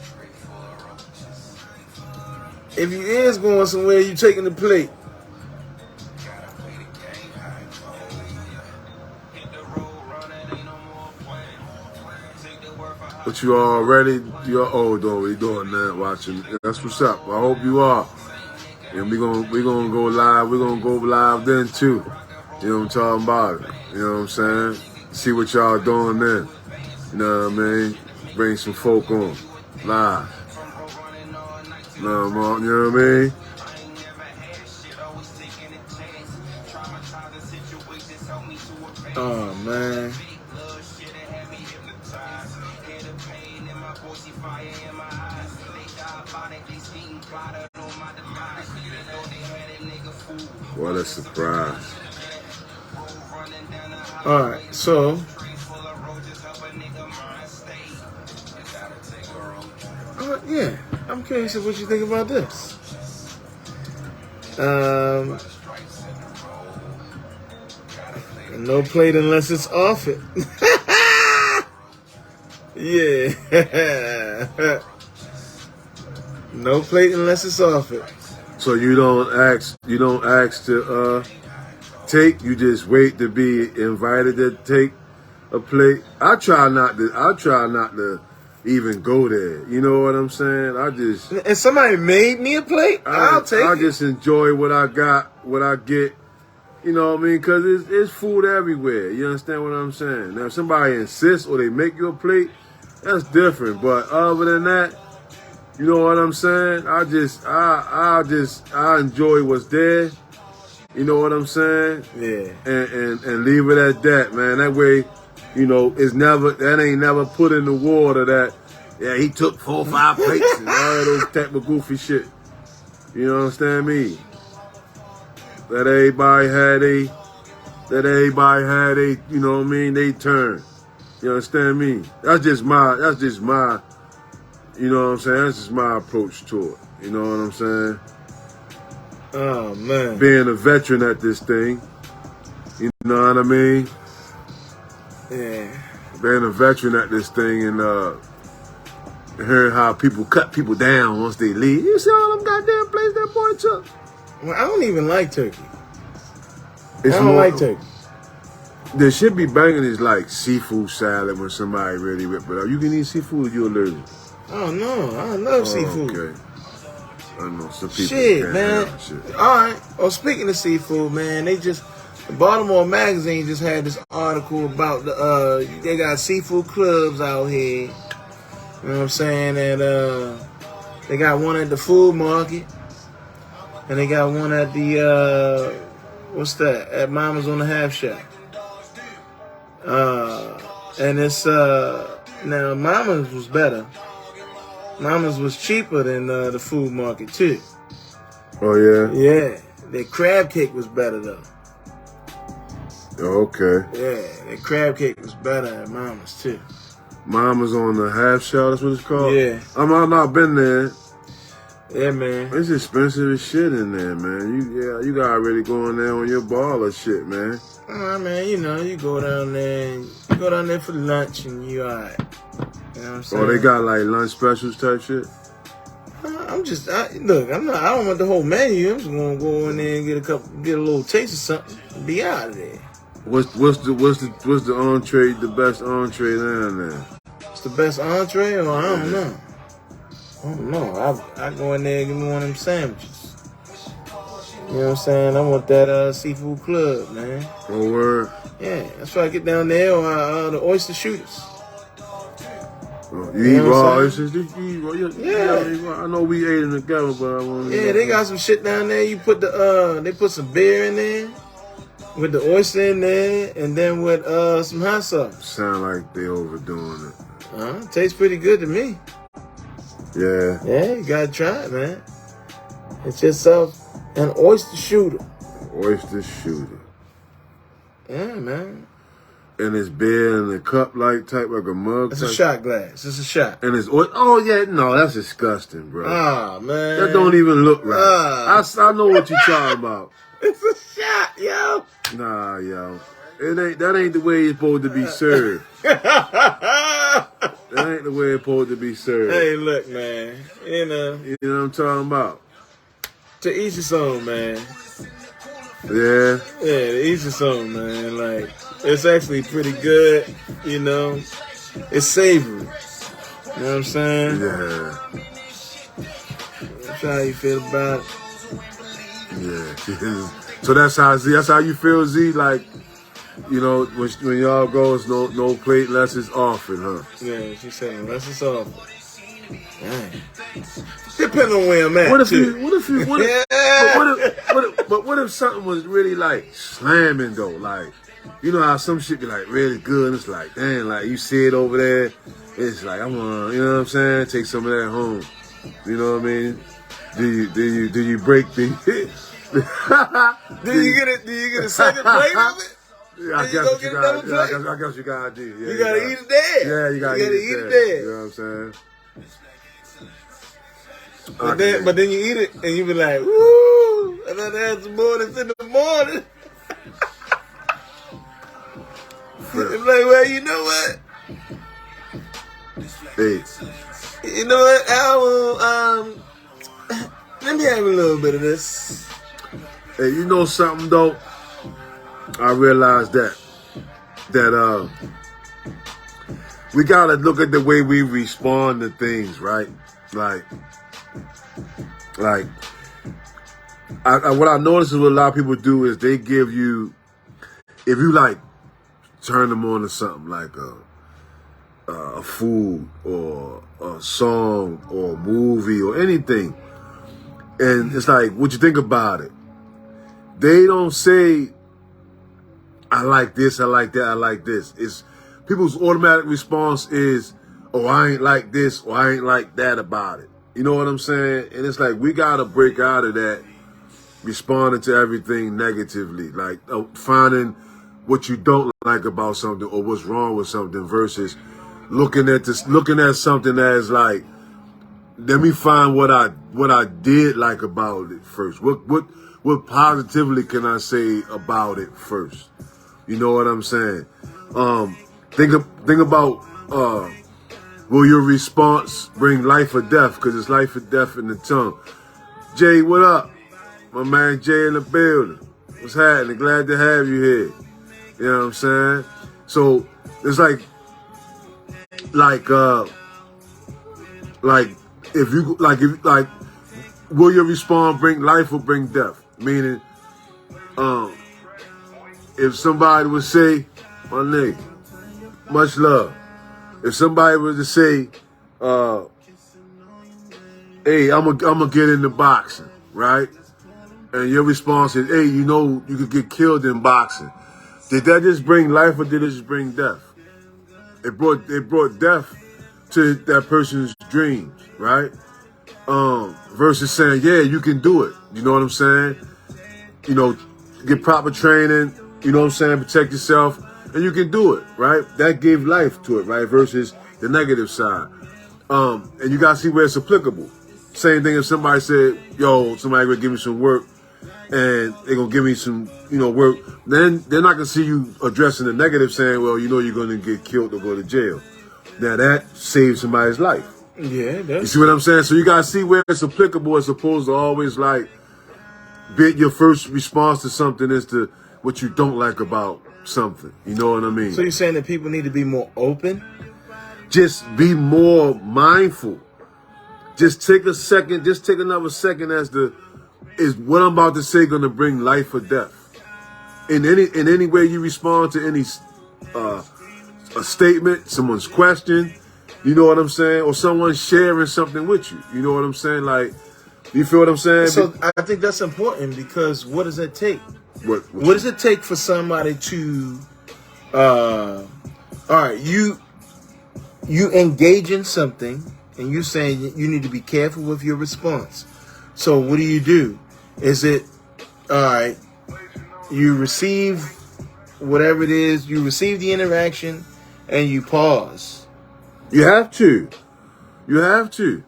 If you is going somewhere, you taking the plate. But you're old though, we doing that, watching. That's what's up. I hope you are. And we gonna go live. We're gonna go live then too. You know what I'm talking about? You know what I'm saying? See what y'all doing then. You know what I mean? Bring some folk on. Live. You know what I mean? Oh man. What a surprise. Alright, so yeah, I'm curious of what you think about this. No plate unless it's off it. Yeah. No plate unless it's off it. So you don't ask to take, you just wait to be invited to take a plate. I try not to even go there. You know what I'm saying? And somebody made me a plate, I'll take it. I just enjoy what I got, what I get, You know what I mean? Because it's food everywhere. You understand what I'm saying? Now, if somebody insists or they make you a plate, that's different. But other than that, you know what I'm saying? I enjoy what's there. You know what I'm saying? Yeah. And leave it at that, man. That way, you know, that ain't never put in the water that, yeah, he took 4 or 5 plates and all those type of goofy shit. You understand me? That everybody had a, you know what I mean, they turn. You understand me? That's just my, you know what I'm saying? That's just my approach to it. You know what I'm saying? Oh, man. Being a veteran at this thing, you know what I mean? Yeah. Being a veteran at this thing and hearing how people cut people down once they leave. You see all them goddamn places that boy took? Well, I don't even like turkey. It's I don't like turkey. There should be banging is like seafood salad when somebody really rip it up. You can eat seafood or you allergic? Oh, no. I love seafood. Okay. I know some people Shit, can't man. handle shit. All right. Oh, speaking of seafood, man, the Baltimore Magazine just had this article about they got seafood clubs out here. You know what I'm saying? And they got one at the food market, and they got one at the at Mama's on the Half Shack. And it's now Mama's was better. Mama's was cheaper than the food market too. Oh yeah? Yeah, their crab cake was better though. Okay. Yeah, their crab cake was better at Mama's too. Mama's on the half shell, that's what it's called? Yeah. I've not been there. Yeah, man. It's expensive as shit in there, man. You gotta really go in there on your baller shit, man. Man, you know, you go down there for lunch and you alright. You know what I'm saying? Oh, they got like lunch specials type shit? I don't want the whole menu. I'm just gonna go in there and get a little taste of something and be out of there. What's the entree, the best entree down there? It's the best entree, or I don't know. I don't know. I go in there and get me one of them sandwiches. You know what I'm saying? I want that seafood club, man. Oh, word? Yeah, that's why I get down there, or the oyster shooters. Oh, you eat know raw what I'm oysters? Yeah. I know we ate them together, but I want to. Yeah, they got some shit down there. You put they put some beer in there, with the oyster in there, and then with some hot sauce. Sound like they overdoing it. Tastes pretty good to me. Yeah. Yeah, you gotta try it, man. It's yourself an oyster shooter. Oyster shooter. Yeah, man. And it's beer in a cup like a mug. It's type. a shot glass. It's a shot. And it's oh yeah, no, that's disgusting, bro. Ah, man. That don't even look right. I know what you're talking about. It's a shot, yo. Nah, yo. That ain't the way it's supposed to be served. That ain't the way it's supposed to be served. Hey, look, man. You know what I'm talking about? To each his own, man. Yeah. Yeah, to each his own, man. Like, it's actually pretty good, you know. It's savory. You know what I'm saying? Yeah. That's how you feel about it. Yeah. So that's how you feel, Z? Like, you know, when y'all go, it's no plate unless it's offered, huh? Yeah, she said unless it's offered. Dang. Depending on where I'm at. But what if something was really like slamming though? Like, you know how some shit be like really good, and it's like, dang, like you see it over there, it's like I want, you know what I'm saying? Take some of that home. You know what I mean? Do you break the? Do you get a second plate of it? Yeah, I guess you gotta do. Yeah, you gotta eat it there. Yeah, you gotta eat it there. You know what I'm saying? But then you eat it and you be like, woo! And then have some more that's in the morning. It's like, well, you know what? Hey. You know what? I will, let me have a little bit of this. Hey, you know something though? I realized that we gotta look at the way we respond to things, right? Like what I notice is what a lot of people do is they give you, if you like turn them on to something like a food or a song or a movie or anything, and it's like, what you think about it? They don't say, I like this, I like that, I like this. It's people's automatic response is, oh, I ain't like this or I ain't like that about it. You know what I'm saying? And it's like, we got to break out of that responding to everything negatively, like finding what you don't like about something or what's wrong with something versus looking at something as like, let me find what I did like about it first. What positively can I say about it first? You know what I'm saying? Think about will your response bring life or death? Because it's life or death in the tongue. Jay, what up? My man Jay in the building. What's happening? Glad to have you here. You know what I'm saying? So it's like will your response bring life or bring death? Meaning, if somebody would say, my nigga, much love. If somebody was to say, hey, I'm gonna get into boxing, right? And your response is, hey, you know you could get killed in boxing. Did that just bring life or did it just bring death? It brought death to that person's dreams, right? Versus saying, yeah, you can do it. You know what I'm saying? You know, get proper training, you know what I'm saying? Protect yourself, and you can do it, right? That gave life to it, right? Versus the negative side. And you gotta see where it's applicable. Same thing if somebody said, yo, somebody gonna give me some work and they're gonna give me some, work, then they're not gonna see you addressing the negative saying, well, you know you're gonna get killed or go to jail. Now that saves somebody's life. Yeah, you see what I'm saying? So you gotta see where it's applicable as opposed to always like your first response to something is to what you don't like about something. You know what I mean? So you're saying that people need to be more open? Just be more mindful. Just take a second, just take another second is what I'm about to say gonna bring life or death? In any way you respond to any a statement, someone's question, you know what I'm saying? Or someone sharing something with you. You know what I'm saying? Like, you feel what I'm saying? So I think that's important because what does it take? What does it take for somebody to all right, you engage in something and you're saying you need to be careful with your response. So what do? Is it all right, you receive whatever it is, you receive the interaction and you pause. You have to. You have to.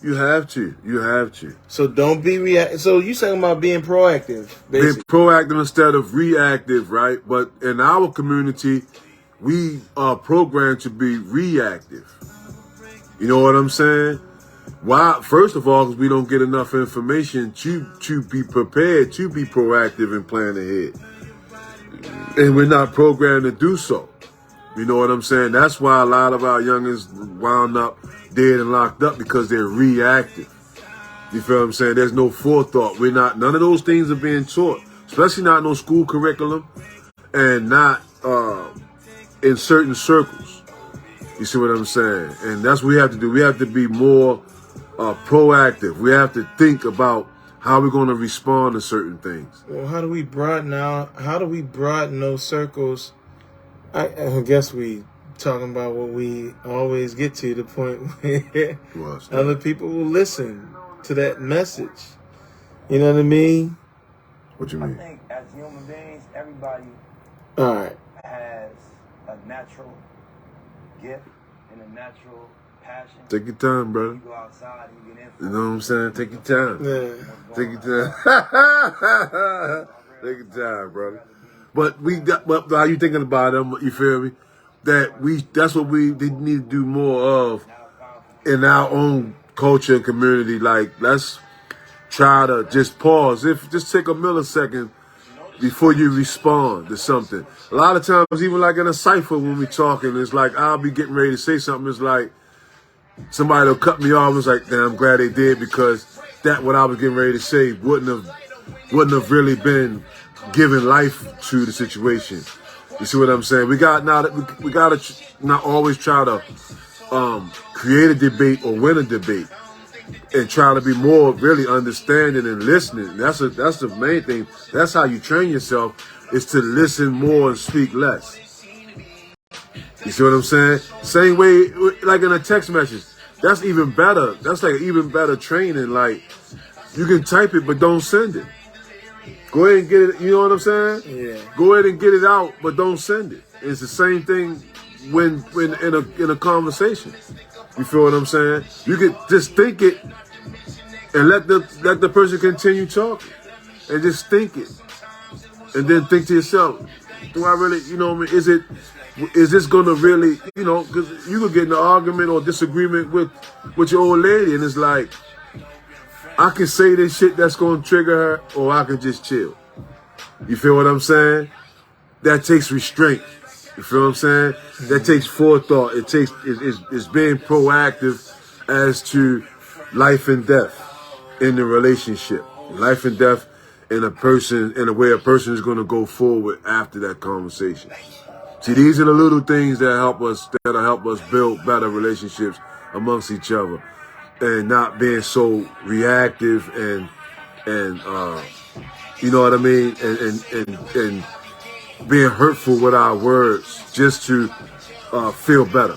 You have to. You have to. So don't be reactive. So you talking about being proactive, basically. Being proactive instead of reactive, right? But in our community, we are programmed to be reactive. You know what I'm saying? Why? First of all, because we don't get enough information to be prepared, to be proactive and plan ahead. And we're not programmed to do so. You know what I'm saying? That's why a lot of our youngins wound up dead and locked up because they're reactive. You feel what I'm saying? There's no forethought. None of those things are being taught, especially not in no school curriculum and not in certain circles. You see what I'm saying? And that's what we have to do. We have to be more proactive. We have to think about how we're going to respond to certain things. Well, how do we broaden those circles? I guess we talking about what we always get to, the point where other people will listen to that message. You know what I mean? What you mean? I think as human beings, everybody has a natural gift and a natural passion. Take your time, brother. You go outside and you get influenced. You know what I'm saying? Take your time. Yeah. Take your time. Take your time, brother. But how you thinking about them? You feel me? That's what they need to do more of in our own culture and community. Like, let's try to just pause. Just take a millisecond before you respond to something. A lot of times, even like in a cipher when we talking, it's like I'll be getting ready to say something. It's like somebody will cut me off. It's like, damn, I'm glad they did because that what I was getting ready to say wouldn't have wouldn't have really been giving life to the situation. You see what I'm saying? We gotta not always try to create a debate or win a debate, and try to be more really understanding and listening. That's the main thing. That's how you train yourself, is to listen more and speak less. You see what I'm saying? Same way, like in a text message. That's even better. That's like even better training. Like, you can type it, but don't send it. Go ahead and get it. You know what I'm saying? Yeah. Go ahead and get it out, but don't send it. It's the same thing when in a conversation. You feel what I'm saying? You could just think it and let the person continue talking, and just think it, and then think to yourself, do I really, you know what I mean? Is this gonna really, you know, because you could get in an argument or disagreement with your old lady, and it's like, I can say this shit that's gonna trigger her, or I can just chill. You feel what I'm saying? That takes restraint. You feel what I'm saying? That takes forethought. It's being proactive as to life and death in the relationship. Life and death in a person, in a way a person is going to go forward after that conversation. See, these are the little things that help us build better relationships amongst each other, and not being so reactive and you know what I mean, and being hurtful with our words just to feel better.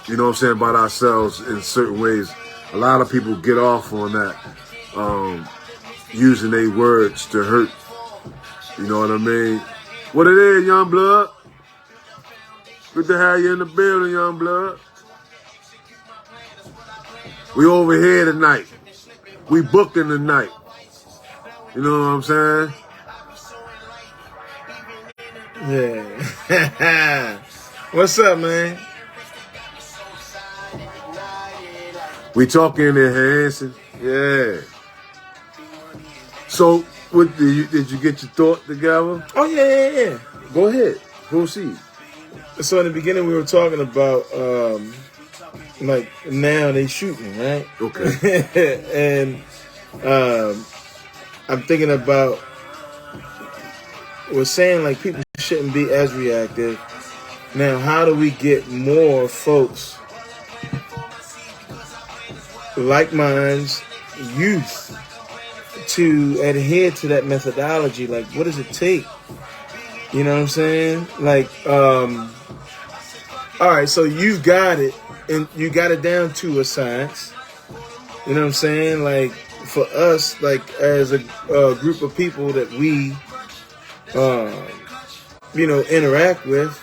You know what I'm saying, about ourselves in certain ways. A lot of people get off on that, using their words to hurt. You know what I mean? What it is, young blood? Good to have you in the building, young blood. We over here tonight. We booking tonight. You know what I'm saying? Yeah. What's up, man? We talking enhancing. Yeah. So, what did you get your thought together? Oh, yeah. Go ahead. Proceed. So in the beginning we were talking about like now they shooting, right? Okay. And I'm thinking about, we're saying like people shouldn't be as reactive. Now, how do we get more folks, like minds, youth, to adhere to that methodology? Like, what does it take? You know what I'm saying? Like, all right, so you've got it, and you got it down to a science. You know what I'm saying? Like, for us, like, as a group of people that we, you know, interact with,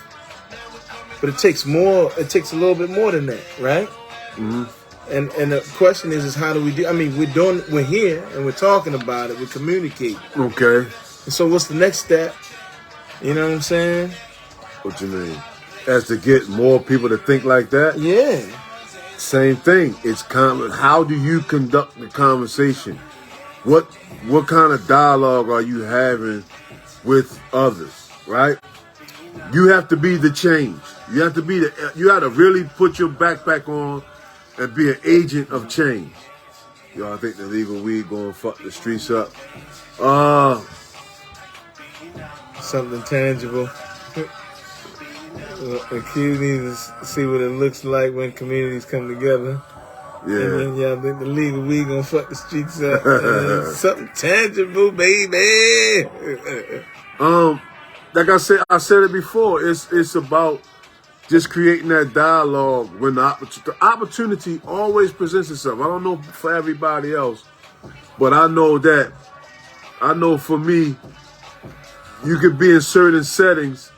but it takes more, it takes a little bit more than that, right? Mm-hmm. And the question is how do we do? I mean, we're here, and we're talking about it, we communicate. Okay. And so what's the next step? You know what I'm saying? What you mean? As to get more people to think like that? Yeah. Same thing. It's how do you conduct the conversation? What kind of dialogue are you having with others, right? You have to be the change. You have to really put your backpack on and be an agent of change. Y'all think the legal weed gonna fuck the streets up? Something tangible. The kids need to see what it looks like when communities come together. Yeah. And then y'all think the legal weed gonna fuck the streets up. Something tangible, baby. Like I said it before. It's about just creating that dialogue when the opportunity always presents itself. I don't know for everybody else, but I know for me, you could be in certain settings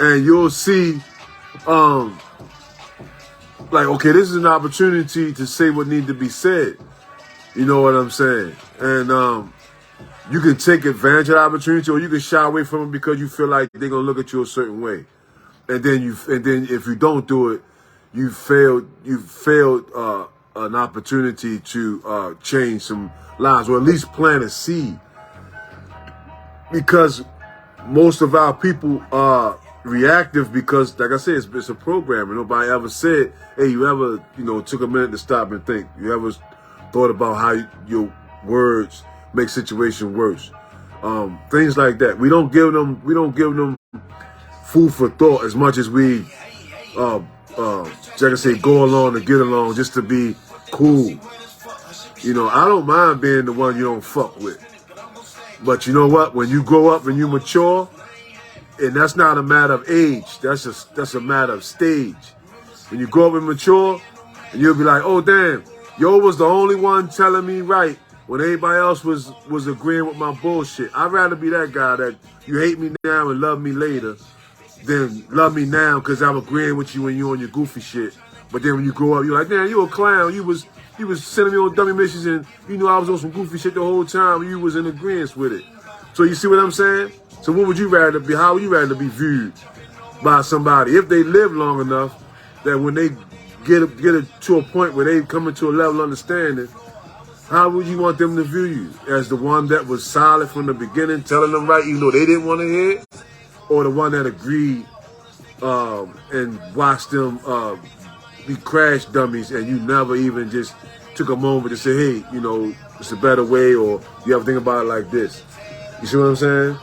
and you'll see, like, okay, this is an opportunity to say what needs to be said. You know what I'm saying? And you can take advantage of the opportunity, or you can shy away from it because you feel like they're gonna look at you a certain way. And then if you don't do it, you failed an opportunity to change some lives, or at least plant a seed. Because most of our people are reactive because, like I said, it's a program. And nobody ever said, hey, you ever, took a minute to stop and think? You ever thought about how your words make situation worse. Things like that. We don't give them food for thought as much as we like I say, go along to get along just to be cool. You know, I don't mind being the one you don't fuck with. But you know what? When you grow up and you mature, and that's not a matter of age, that's a matter of stage. When you grow up and mature, and you'll be like, oh damn, yo was the only one telling me right when everybody else was agreeing with my bullshit. I'd rather be that guy that you hate me now and love me later than love me now because I'm agreeing with you when you're on your goofy shit. But then when you grow up, you're like, damn, you a clown. You was sending me on dummy missions and you knew I was on some goofy shit the whole time and you was in agreement with it. So you see what I'm saying? So what would you rather be? How would you rather be viewed by somebody if they live long enough that when they get to a point where they come into a level of understanding, how would you want them to view you? As the one that was solid from the beginning, telling them right even though they didn't want to hear it? Or the one that agreed and watched them be crash dummies and you never even just took a moment to say, hey, you know, it's a better way, or you have to think about it like this. You see what I'm saying?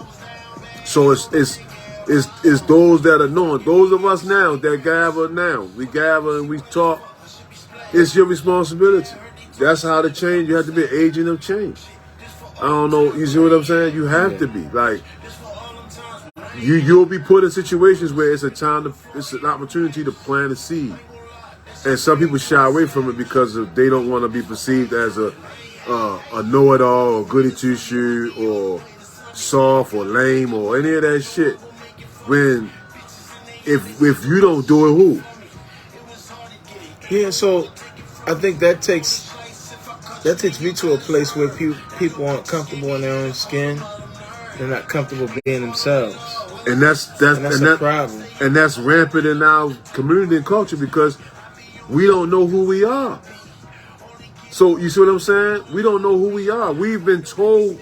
So it's those that are knowing, those of us now that gather now. We gather and we talk. It's your responsibility. That's how to change. You have to be an agent of change. I don't know. You see what I'm saying? You have to be. Like, you'll be put in situations where it's it's an opportunity to plant a seed. And some people shy away from it because they don't want to be perceived as a know-it-all or goody two-shoe or soft or lame or any of that shit. When if you don't do it, who? Yeah, so I think that takes me to a place where people aren't comfortable in their own skin. They're not comfortable being themselves. And that's a problem. And that's rampant in our community and culture because we don't know who we are. So you see what I'm saying? We don't know who we are. We've been told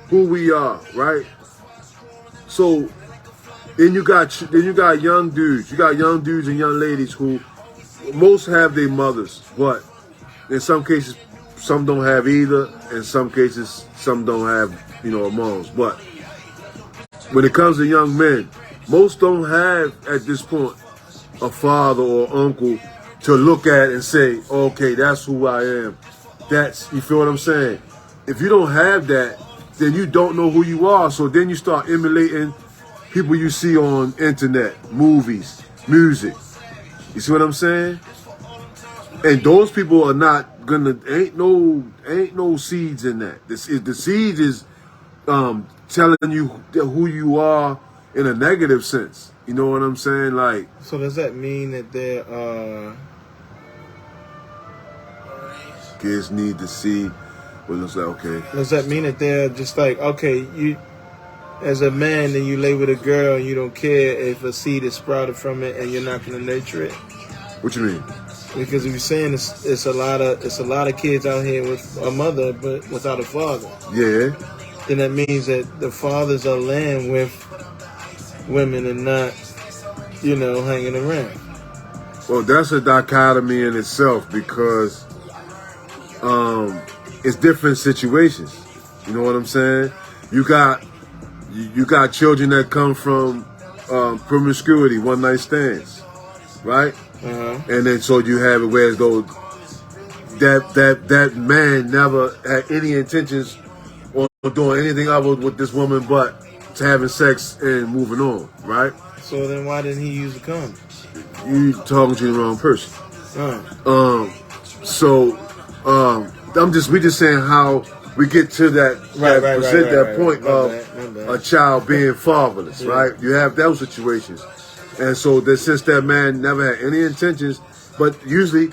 who we are, right? So then you got young dudes. You got young dudes and young ladies who most have their mothers, but in some cases some don't have either. In some cases some don't have, you know, moms. But when it comes to young men, most don't have at this point a father or uncle to look at and say, okay, that's who I am. You feel what I'm saying? If you don't have that, then you don't know who you are. So then you start emulating people you see on internet, movies, music. You see what I'm saying? And those people are not gonna, ain't no seeds in that. The seeds is telling you who you are in a negative sense. You know what I'm saying? Like, so does that mean that there are kids need to see what looks like? Okay. Does that mean that they're just like, okay, you as a man, then you lay with a girl and you don't care if a seed is sprouted from it and you're not going to nurture it? What you mean? Because if you're saying it's a lot of kids out here with a mother but without a father. Yeah. Then that means that the fathers are laying with women and not, you know, hanging around. Well, that's a dichotomy in itself because it's different situations. You know what I'm saying? You got children that come from promiscuity, one night stands, right? Uh-huh. And then so you have it where as though that man never had any intentions on doing anything other with this woman but to having sex and moving on, right? So then why didn't he use the condom? You talking to the wrong person. We just saying how we get to that point of a child being fatherless, right? You have those situations. And so that since that man never had any intentions, but usually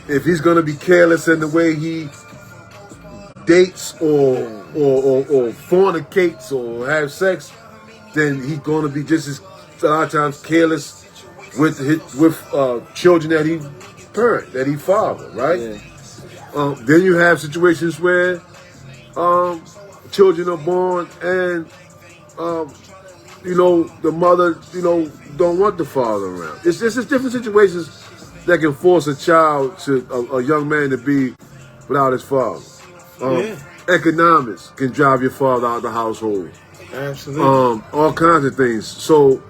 if he's gonna be careless in the way he dates or fornicates or have sex, then he's gonna be just as a lot of times careless with children that he parent, that he father, right? Yeah. Then you have situations where children are born and the mother, don't want the father around. It's just different situations that can force a child a young man to be without his father. Economics can drive your father out of the household. Absolutely. All kinds of things. So,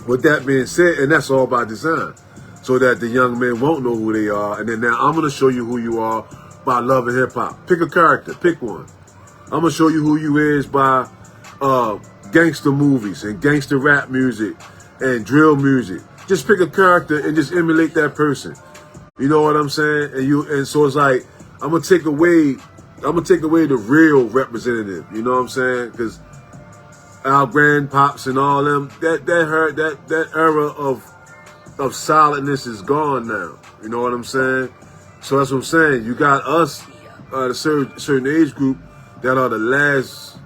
with that being said, and that's all by design, so that the young men won't know who they are. And then now I'm going to show you who you are by loving hip hop. Pick a character, pick one. I'm going to show you who you is by gangster movies and gangster rap music and drill music. Just pick a character and just emulate that person. You know what I'm saying? And so it's like I'm gonna take away the real representative. You know what I'm saying? Because our grandpops and all them, that era of solidness is gone now. You know what I'm saying? So that's what I'm saying. You got us at a certain age group that are the last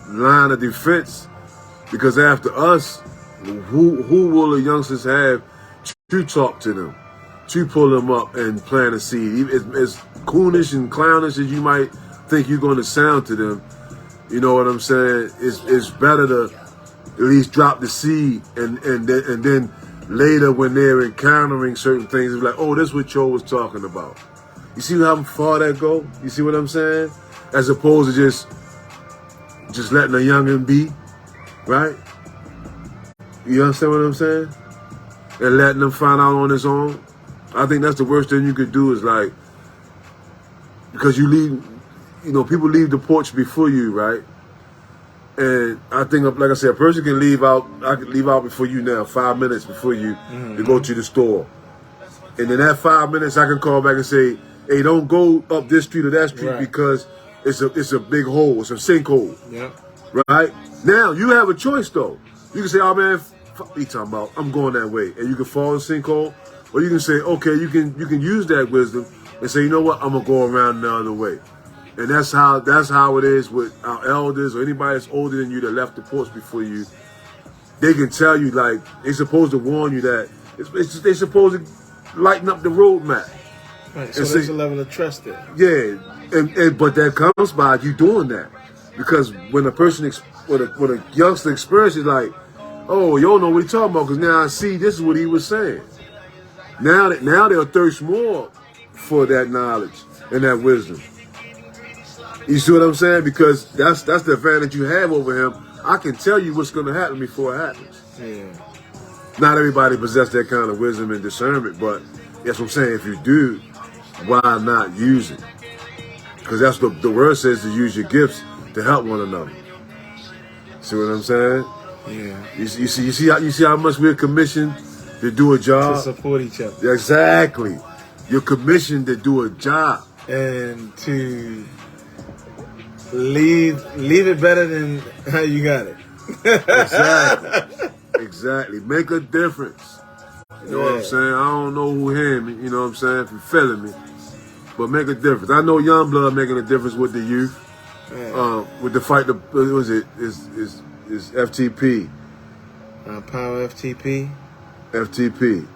line of defense, because after us, who will the youngsters have to talk to them, to pull them up and plant a seed? As coonish and clownish as you might think you're going to sound to them, you know what I'm saying? It's better to at least drop the seed and then later when they're encountering certain things, it's like, oh, that's what Joe was talking about. You see how far that go? You see what I'm saying? As opposed to just letting a youngin' be, right? You understand what I'm saying? And letting them find out on his own. I think that's the worst thing you could do is like, because you leave, people leave the porch before you, right? And I think, like I said, a person can leave out, I could leave out before you now, 5 minutes before you to go to the store. And in that 5 minutes, I can call back and say, hey, don't go up this street or that street because it's a big hole, it's a sinkhole. Yeah. Right? Now, you have a choice though. You can say, oh man, fuck you talking about, I'm going that way. And you can fall in the sinkhole. Or you can say, okay, you can use that wisdom and say, you know what, I'm gonna go around the other way. And that's how it is with our elders or anybody that's older than you that left the porch before you. They can tell you, like, they're supposed to warn you that they're supposed to lighten up the roadmap. Right, so there's a level of trust there. Yeah, but that comes by you doing that. Because when a person, when a youngster experiences like, oh, you don't know what he's talking about because now I see this is what he was saying. Now they'll thirst more for that knowledge and that wisdom. You see what I'm saying? Because that's the advantage you have over him. I can tell you what's going to happen before it happens. Yeah. Not everybody possesses that kind of wisdom and discernment, but that's what I'm saying. If you do, why not use it? Because that's what the word says, to use your gifts to help one another. See what I'm saying? Yeah. You see how much we're commissioned to do a job? To support each other. Exactly. You're commissioned to do a job. And to leave it better than how you got it. Exactly. Make a difference. You know what I'm saying? I don't know who hearing me, you know what I'm saying, if you're feeling me. But make a difference. I know Youngblood making a difference with the youth. With the fight, what was it? Is FTP. Power FTP. FTP.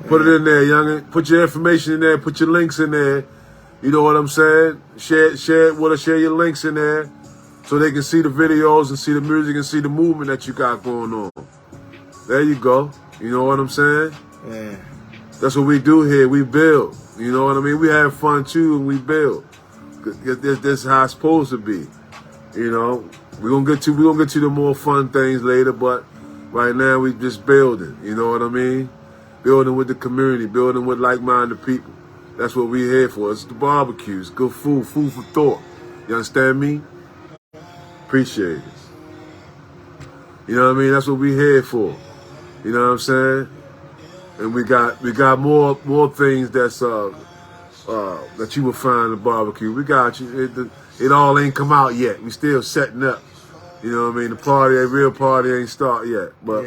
Put it in there, youngin. Put your information in there. Put your links in there. You know what I'm saying? Share your links in there so they can see the videos and see the music and see the movement that you got going on. There you go. You know what I'm saying? Yeah. That's what we do here. We build. You know what I mean? We have fun too and we build. This is how it's supposed to be. You know, we're gonna get to the more fun things later, but right now we just building. You know what I mean? Building with the community, building with like-minded people. That's what we're here for. It's the barbecue. It's good food for thought. You understand me? Appreciate it. You know what I mean? That's what we're here for. You know what I'm saying? And we got more things that's that you will find in the barbecue. We got you. It all ain't come out yet. We still setting up. You know what I mean? The real party ain't start yet. But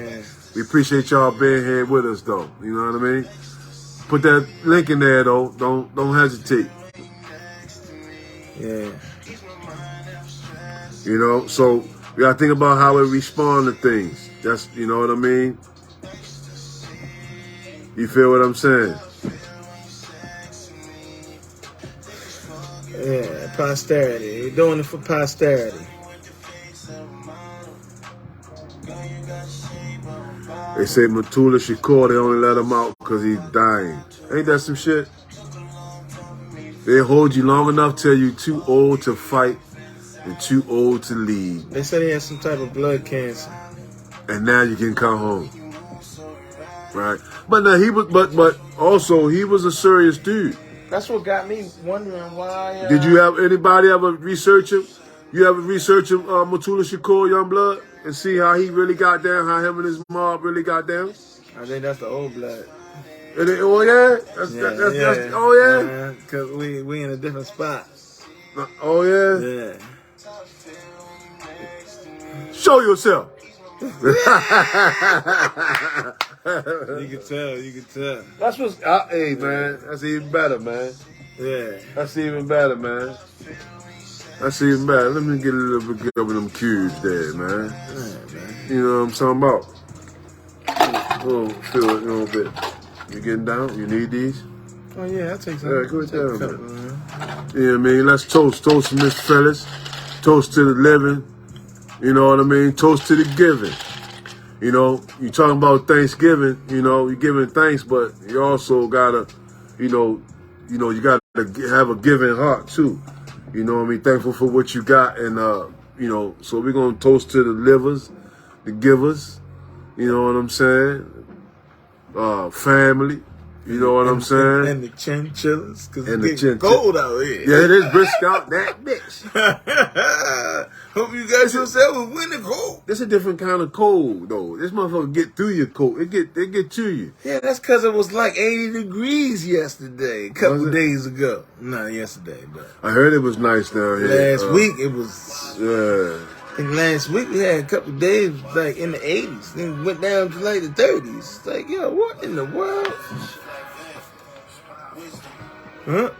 we appreciate y'all being here with us though. You know what I mean? Put that link in there though. Don't hesitate. Yeah. You know, so we gotta think about how we respond to things. That's, you know what I mean? You feel what I'm saying? Yeah, posterity. We're doing it for posterity. They say Matula Shakur, they only let him out because he's dying. Ain't that some shit? They hold you long enough till you're too old to fight and too old to lead. They said he had some type of blood cancer. And now you can come home. Right? But now he was but also he was a serious dude. That's what got me wondering why. Did you have anybody ever research him? You ever research him, Mutula Shakur Youngblood, and see how he really got down, how him and his mob really got down? I think that's the old blood. Oh yeah? That's oh yeah? Because we in a different spot. Oh yeah? Yeah. Show yourself. You can tell. That's what's hey man, that's even better, man. Yeah. That's even better, man. That's even better. Let me get a little bit of them cubes there, man. Yeah, man. You know what I'm talking about? Oh, feel it a little bit. You getting down? You need these? Oh yeah, I'll take some. Yeah, go down, man. You know what I mean? Let's toast Mr. Fellas. Toast to the living. You know what I mean? Toast to the giving. You know, you talking about Thanksgiving, you know, you're giving thanks, but you also gotta, you gotta have a giving heart too. You know what I mean? Thankful for what you got, and you know, so we're gonna toast to the livers, the givers, you know what I'm saying? Family, you know what I'm saying? And the chinchillas, because And it's the getting cold out here. Yeah, it is brisk out that bitch. Hope you guys yourself with winter cold. This a different kind of cold though. This motherfucker get through your coat. It get to you. Yeah, that's because it was like 80 degrees yesterday, a couple days ago. Not yesterday, but I heard it was nice down here. last week it was. Yeah. I think last week we had a couple days like in the 80s. Then it went down to like the 30s. It's like, yo, what in the world? Huh?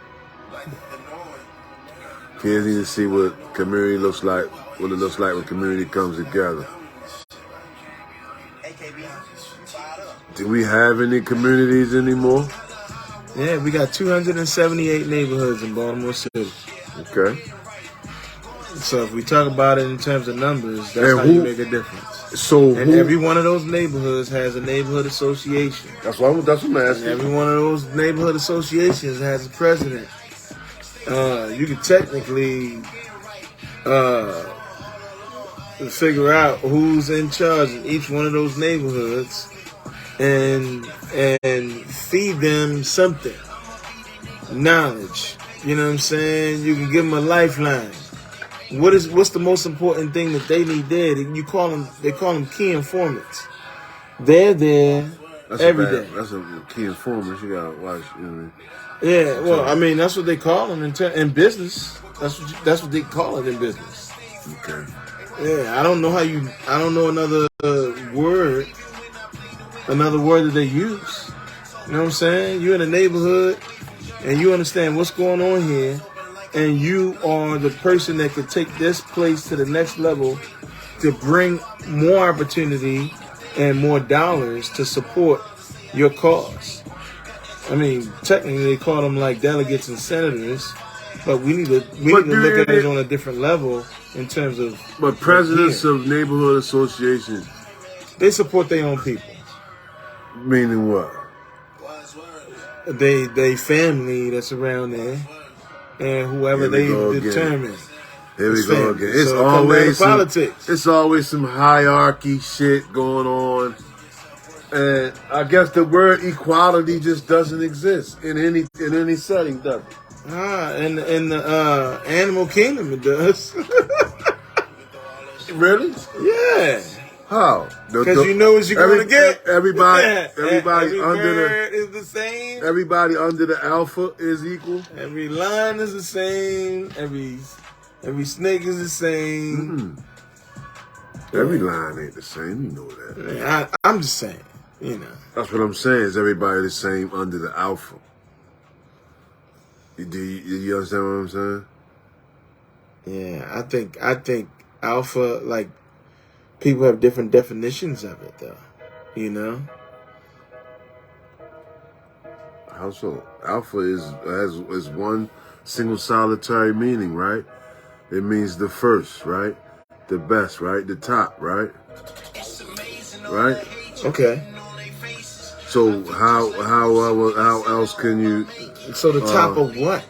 Kids need to see what community looks like, what it looks like when community comes together. Do we have any communities anymore? Yeah, we got 278 neighborhoods in Baltimore City. Okay. So if we talk about it in terms of numbers, that's And how you make a difference. So And every one of those neighborhoods has a neighborhood association. that's what I'm asking. And every one of those neighborhood associations has a president. You can technically figure out who's in charge in each one of those neighborhoods and feed them something. Knowledge. You know what I'm saying? You can give them a lifeline. What's the most important thing that they need there? They call them key informants. They're there every day. That's a key informant. You gotta watch. You know what I mean? Yeah, well, I mean that's what they call them in business. That's what they call it in business. Okay. Yeah, I don't know another word that they use. You know what I'm saying? You're in a neighborhood and you understand what's going on here, and you are the person that could take this place to the next level to bring more opportunity and more dollars to support your cause. I mean, technically they call them like delegates and senators, but we need to look at it on a different level in terms of. But presidents of neighborhood associations, they support their own people. meaning what? They family that's around there, and whoever they determine. Here we go again. It's So always politics. It's always some hierarchy shit going on, and I guess the word equality just doesn't exist in any setting, does it? In the animal kingdom it does. Really? Yeah. How? Because you know what you're gonna get. Everybody Every under bird is the same. everybody under the alpha is equal. Every lion is the same. Every snake is the same. Every line ain't the same. You know that. I'm just saying. You know. That's what I'm saying. Is everybody the same under the alpha? Do you understand what I'm saying? Yeah, I think alpha, like, people have different definitions of it, though. You know. How so? Alpha is one single solitary meaning, right? It means the first, right? The best, right? The top, right? Right? Okay. So how else can you? So the top of what?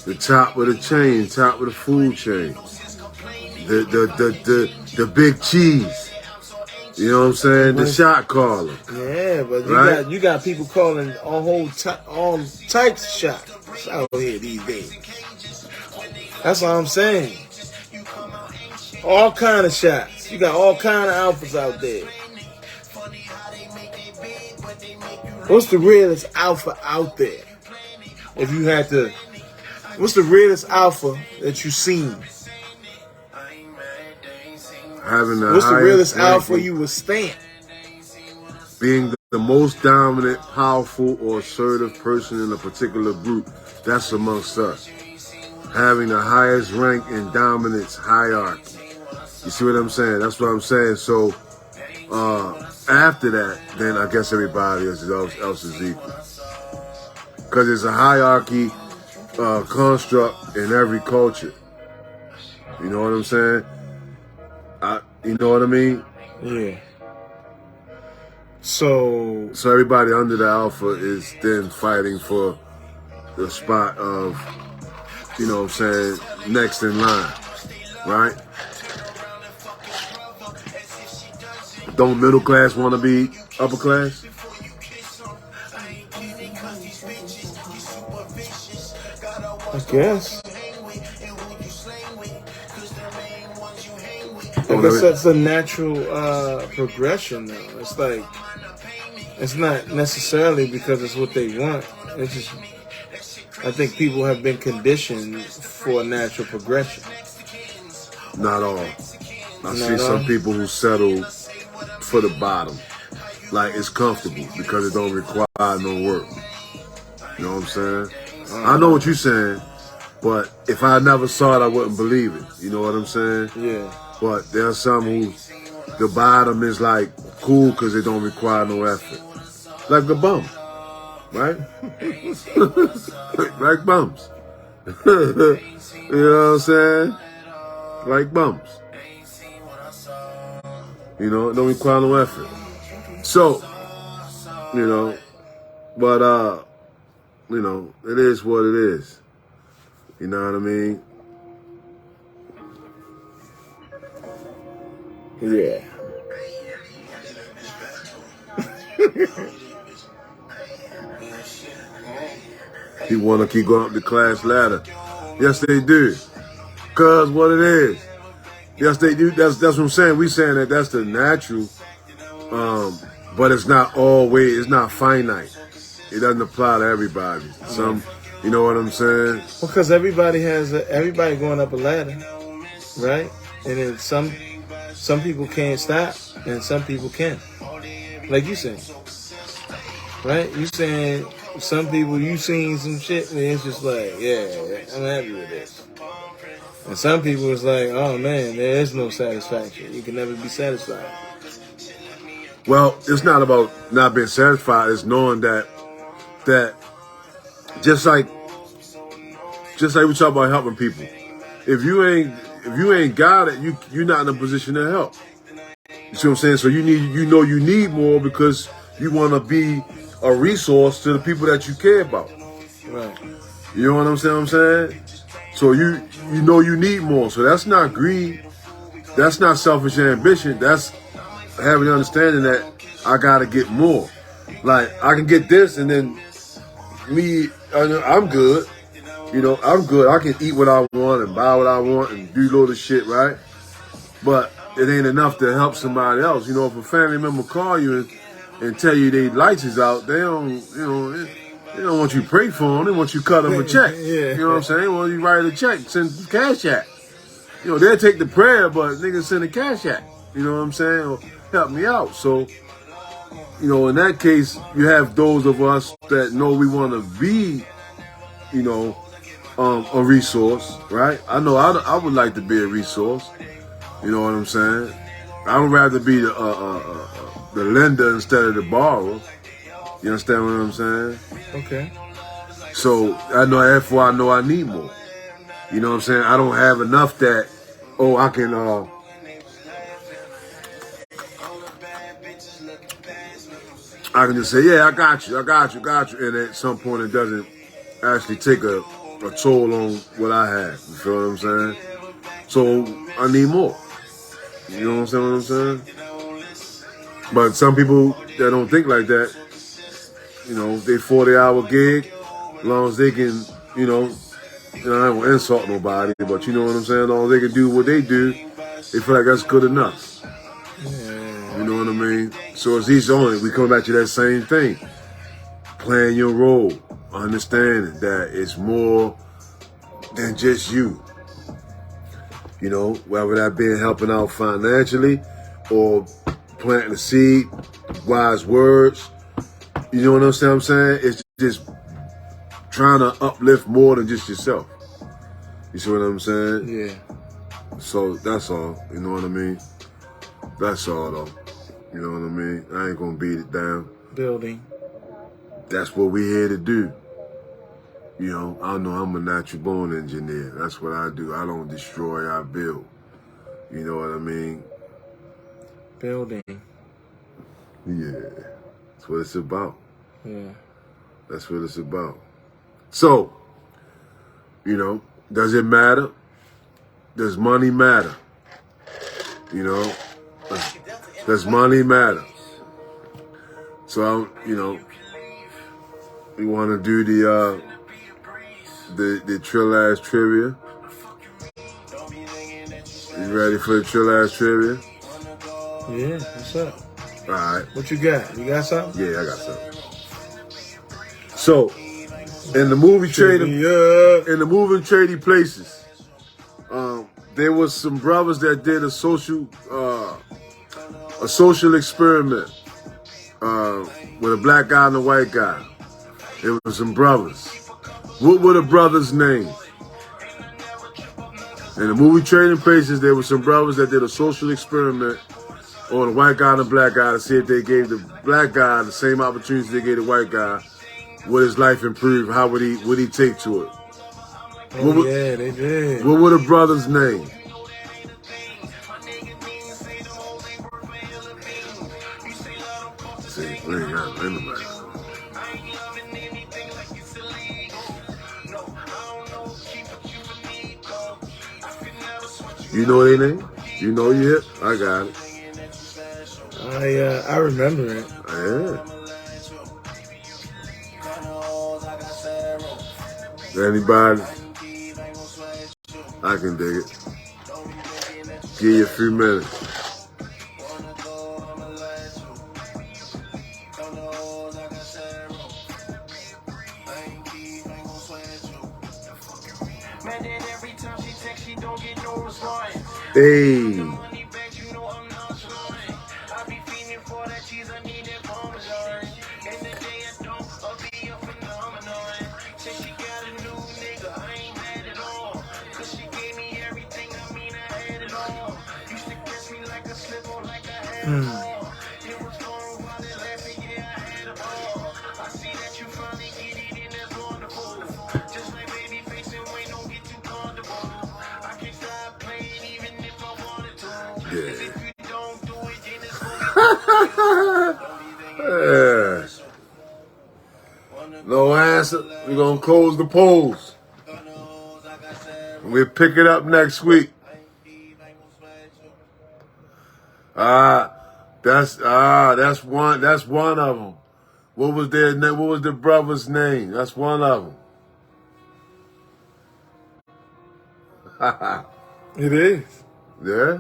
the top of the chain, top of the food chain, the big cheese. You know what I'm saying? The shot caller. Yeah, but right? you got people calling all types of shots out here these days. That's what I'm saying. All kind of shots. You got all kind of alphas out there. What's the realest alpha out there? If you had to, what's the realest alpha that you've seen? What's the realest alpha you would stand? Being the most dominant, powerful, or assertive person in a particular group. That's amongst us. Having the highest rank in dominance hierarchy. You see what I'm saying? That's what I'm saying. So after that, then I guess everybody else is equal. Because it's a hierarchy construct in every culture. You know what I'm saying? You know what I mean? Yeah. So everybody under the alpha is then fighting for the spot of, you know what I'm saying, next in line, right? Don't middle class want to be upper class? I guess. I guess that's a natural progression, though. It's like, it's not necessarily because it's what they want. It's just, I think people have been conditioned for a natural progression. Not all. I see some people who settle for the bottom. Like, it's comfortable because it don't require no work. You know what I'm saying? I know what you're saying, but if I never saw it, I wouldn't believe it. You know what I'm saying? Yeah. But there's some who the bottom is like cool because it don't require no effort. Like the bum, right? Like bums. You know what I'm saying? Like bums. You know, it don't require no effort. So, you know, but you know, it is what it is. You know what I mean? Yeah. People want to keep going up the class ladder. Yes, they do. Cause what it is. Yes, they do. That's what I'm saying. We saying that that's the natural, but it's not always. It's not finite. It doesn't apply to everybody. Some, you know what I'm saying? Because everybody going up a ladder, right? And then some people can't stop, and some people can. Like you saying, right? You saying some people, you seen some shit, and it's just like, yeah, I'm happy with this. And some people is like, oh man, there is no satisfaction. You can never be satisfied. Well, it's not about not being satisfied. It's knowing that just like we talk about helping people. If you ain't got it, you're not in a position to help. You see what I'm saying? So you need more because you want to be a resource to the people that you care about. Right. You know what I'm saying? So you need more. So that's not greed. That's not selfish ambition. That's having the understanding that I gotta get more. Like I can get this and then I'm good. You know, I'm good. I can eat what I want and buy what I want and do load of shit, right? But it ain't enough to help somebody else. You know, if a family member call you and tell you their lights is out, they don't want you to pray for them. They want you to cut them a check. Yeah. You know what I'm saying? They want you to write a check, send cash app. You know, they'll take the prayer, but niggas send a cash app. You know what I'm saying? Or help me out. So, you know, in that case, you have those of us that know we want to be, you know, a resource, right? I know I would like to be a resource. You know what I'm saying? I would rather be the lender instead of the borrower. You understand what I'm saying? Okay. So therefore I know I need more. You know what I'm saying? I don't have enough that, I can just say, yeah, I got you. And at some point it doesn't actually take a a toll on what I have. You feel what I'm saying? So I need more. You know what I'm saying? But some people that don't think like that, you know, they 40-hour gig, as long as they can, you know, I don't want to insult nobody, but you know what I'm saying? As long as they can do what they do, they feel like that's good enough. You know what I mean? So it's each on. We come back to that same thing. Playing your role, understanding that it's more than just you. You know, whether that being helping out financially or planting a seed, wise words. You know what I'm saying? It's just trying to uplift more than just yourself. You see what I'm saying? Yeah. So that's all. You know what I mean? That's all though. You know what I mean? I ain't gonna beat it down. Building. That's what we here to do. You know, I know I'm a natural born engineer. That's what I do. I don't destroy, I build. You know what I mean? Building. Yeah. That's what it's about. Yeah. That's what it's about. So, you know, does it matter? Does money matter? You know, does money matter? So, you know, we want to do the trill ass trivia. You ready for the trill ass trivia? Yeah, what's up? All right. What you got? You got something? Yeah, I got something. So, in the movie trading places, there was some brothers that did a social experiment with a black guy and a white guy. There was some brothers. What were the brothers' names? In the movie Trading Places, there were some brothers that did a social experiment on a white guy and a black guy to see if they gave the black guy the same opportunities they gave the white guy. Would his life improve? How would he take to it? Oh, yeah, they did. What were the brothers' names? See, we ain't got anybody. You know their name? You know your hip? I got it. I remember it. Yeah. Anybody? I can dig it. Give you a few minutes. Hey. Yeah. No answer. We're going to close the polls. We'll pick it up next week. That's one of them. What was their name? What was the brother's name? That's one of them. It is. Yeah.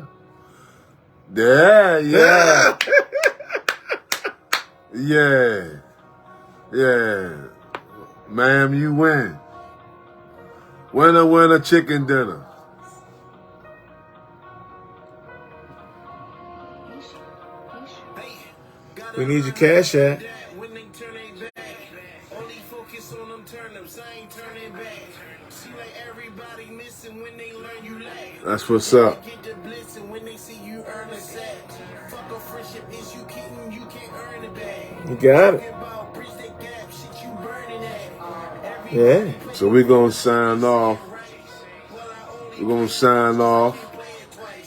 Yeah. Yeah. Ma'am, you win. Winner, chicken dinner. We need your cash app. That's what's up. You got it. Yeah. So we're going to sign off.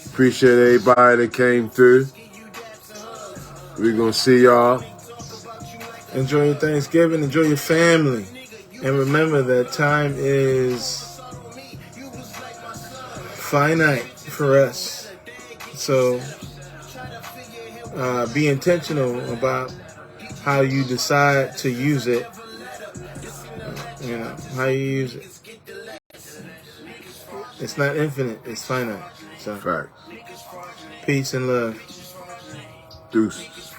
Appreciate everybody that came through. We're going to see y'all. Enjoy your Thanksgiving. Enjoy your family. And remember that time is finite for us. So be intentional about how you decide to use it. You know, how you use it. It's not infinite, it's finite. So, Fact. peace and love. Deuces.